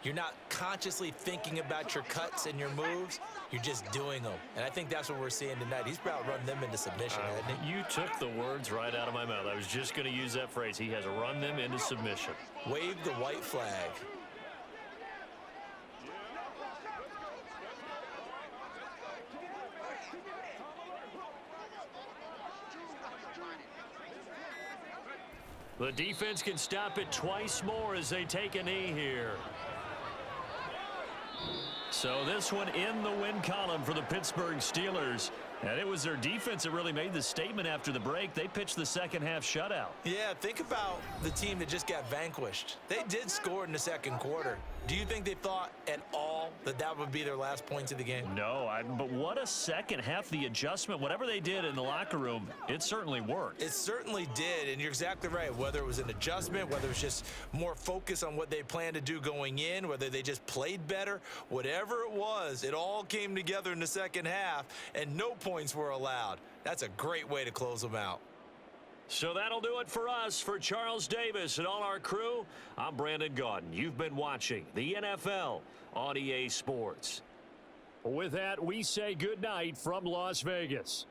you're not consciously thinking about your cuts and your moves. You're just doing them. And I think that's what we're seeing tonight. He's about run them into submission, hasn't he? You took the words right out of my mouth. I was just going to use that phrase. He has run them into submission. Wave the white flag. The defense can stop it twice more as they take a knee here. So this one in the win column for the Pittsburgh Steelers. And it was their defense that really made the statement after the break. They pitched the second half shutout. Yeah, think about the team that just got vanquished. They did score in the second quarter. Do you think they thought at all that that would be their last points of the game? No, but what a second half. The adjustment, whatever they did in the locker room, it certainly worked. It certainly did, and you're exactly right. Whether it was an adjustment, whether it was just more focus on what they planned to do going in, whether they just played better, whatever it was, it all came together in the second half, and no points were allowed. That's a great way to close them out. So that'll do it for us. For Charles Davis and all our crew, I'm Brandon Gaudin. You've been watching the NFL on EA Sports. With that, we say good night from Las Vegas.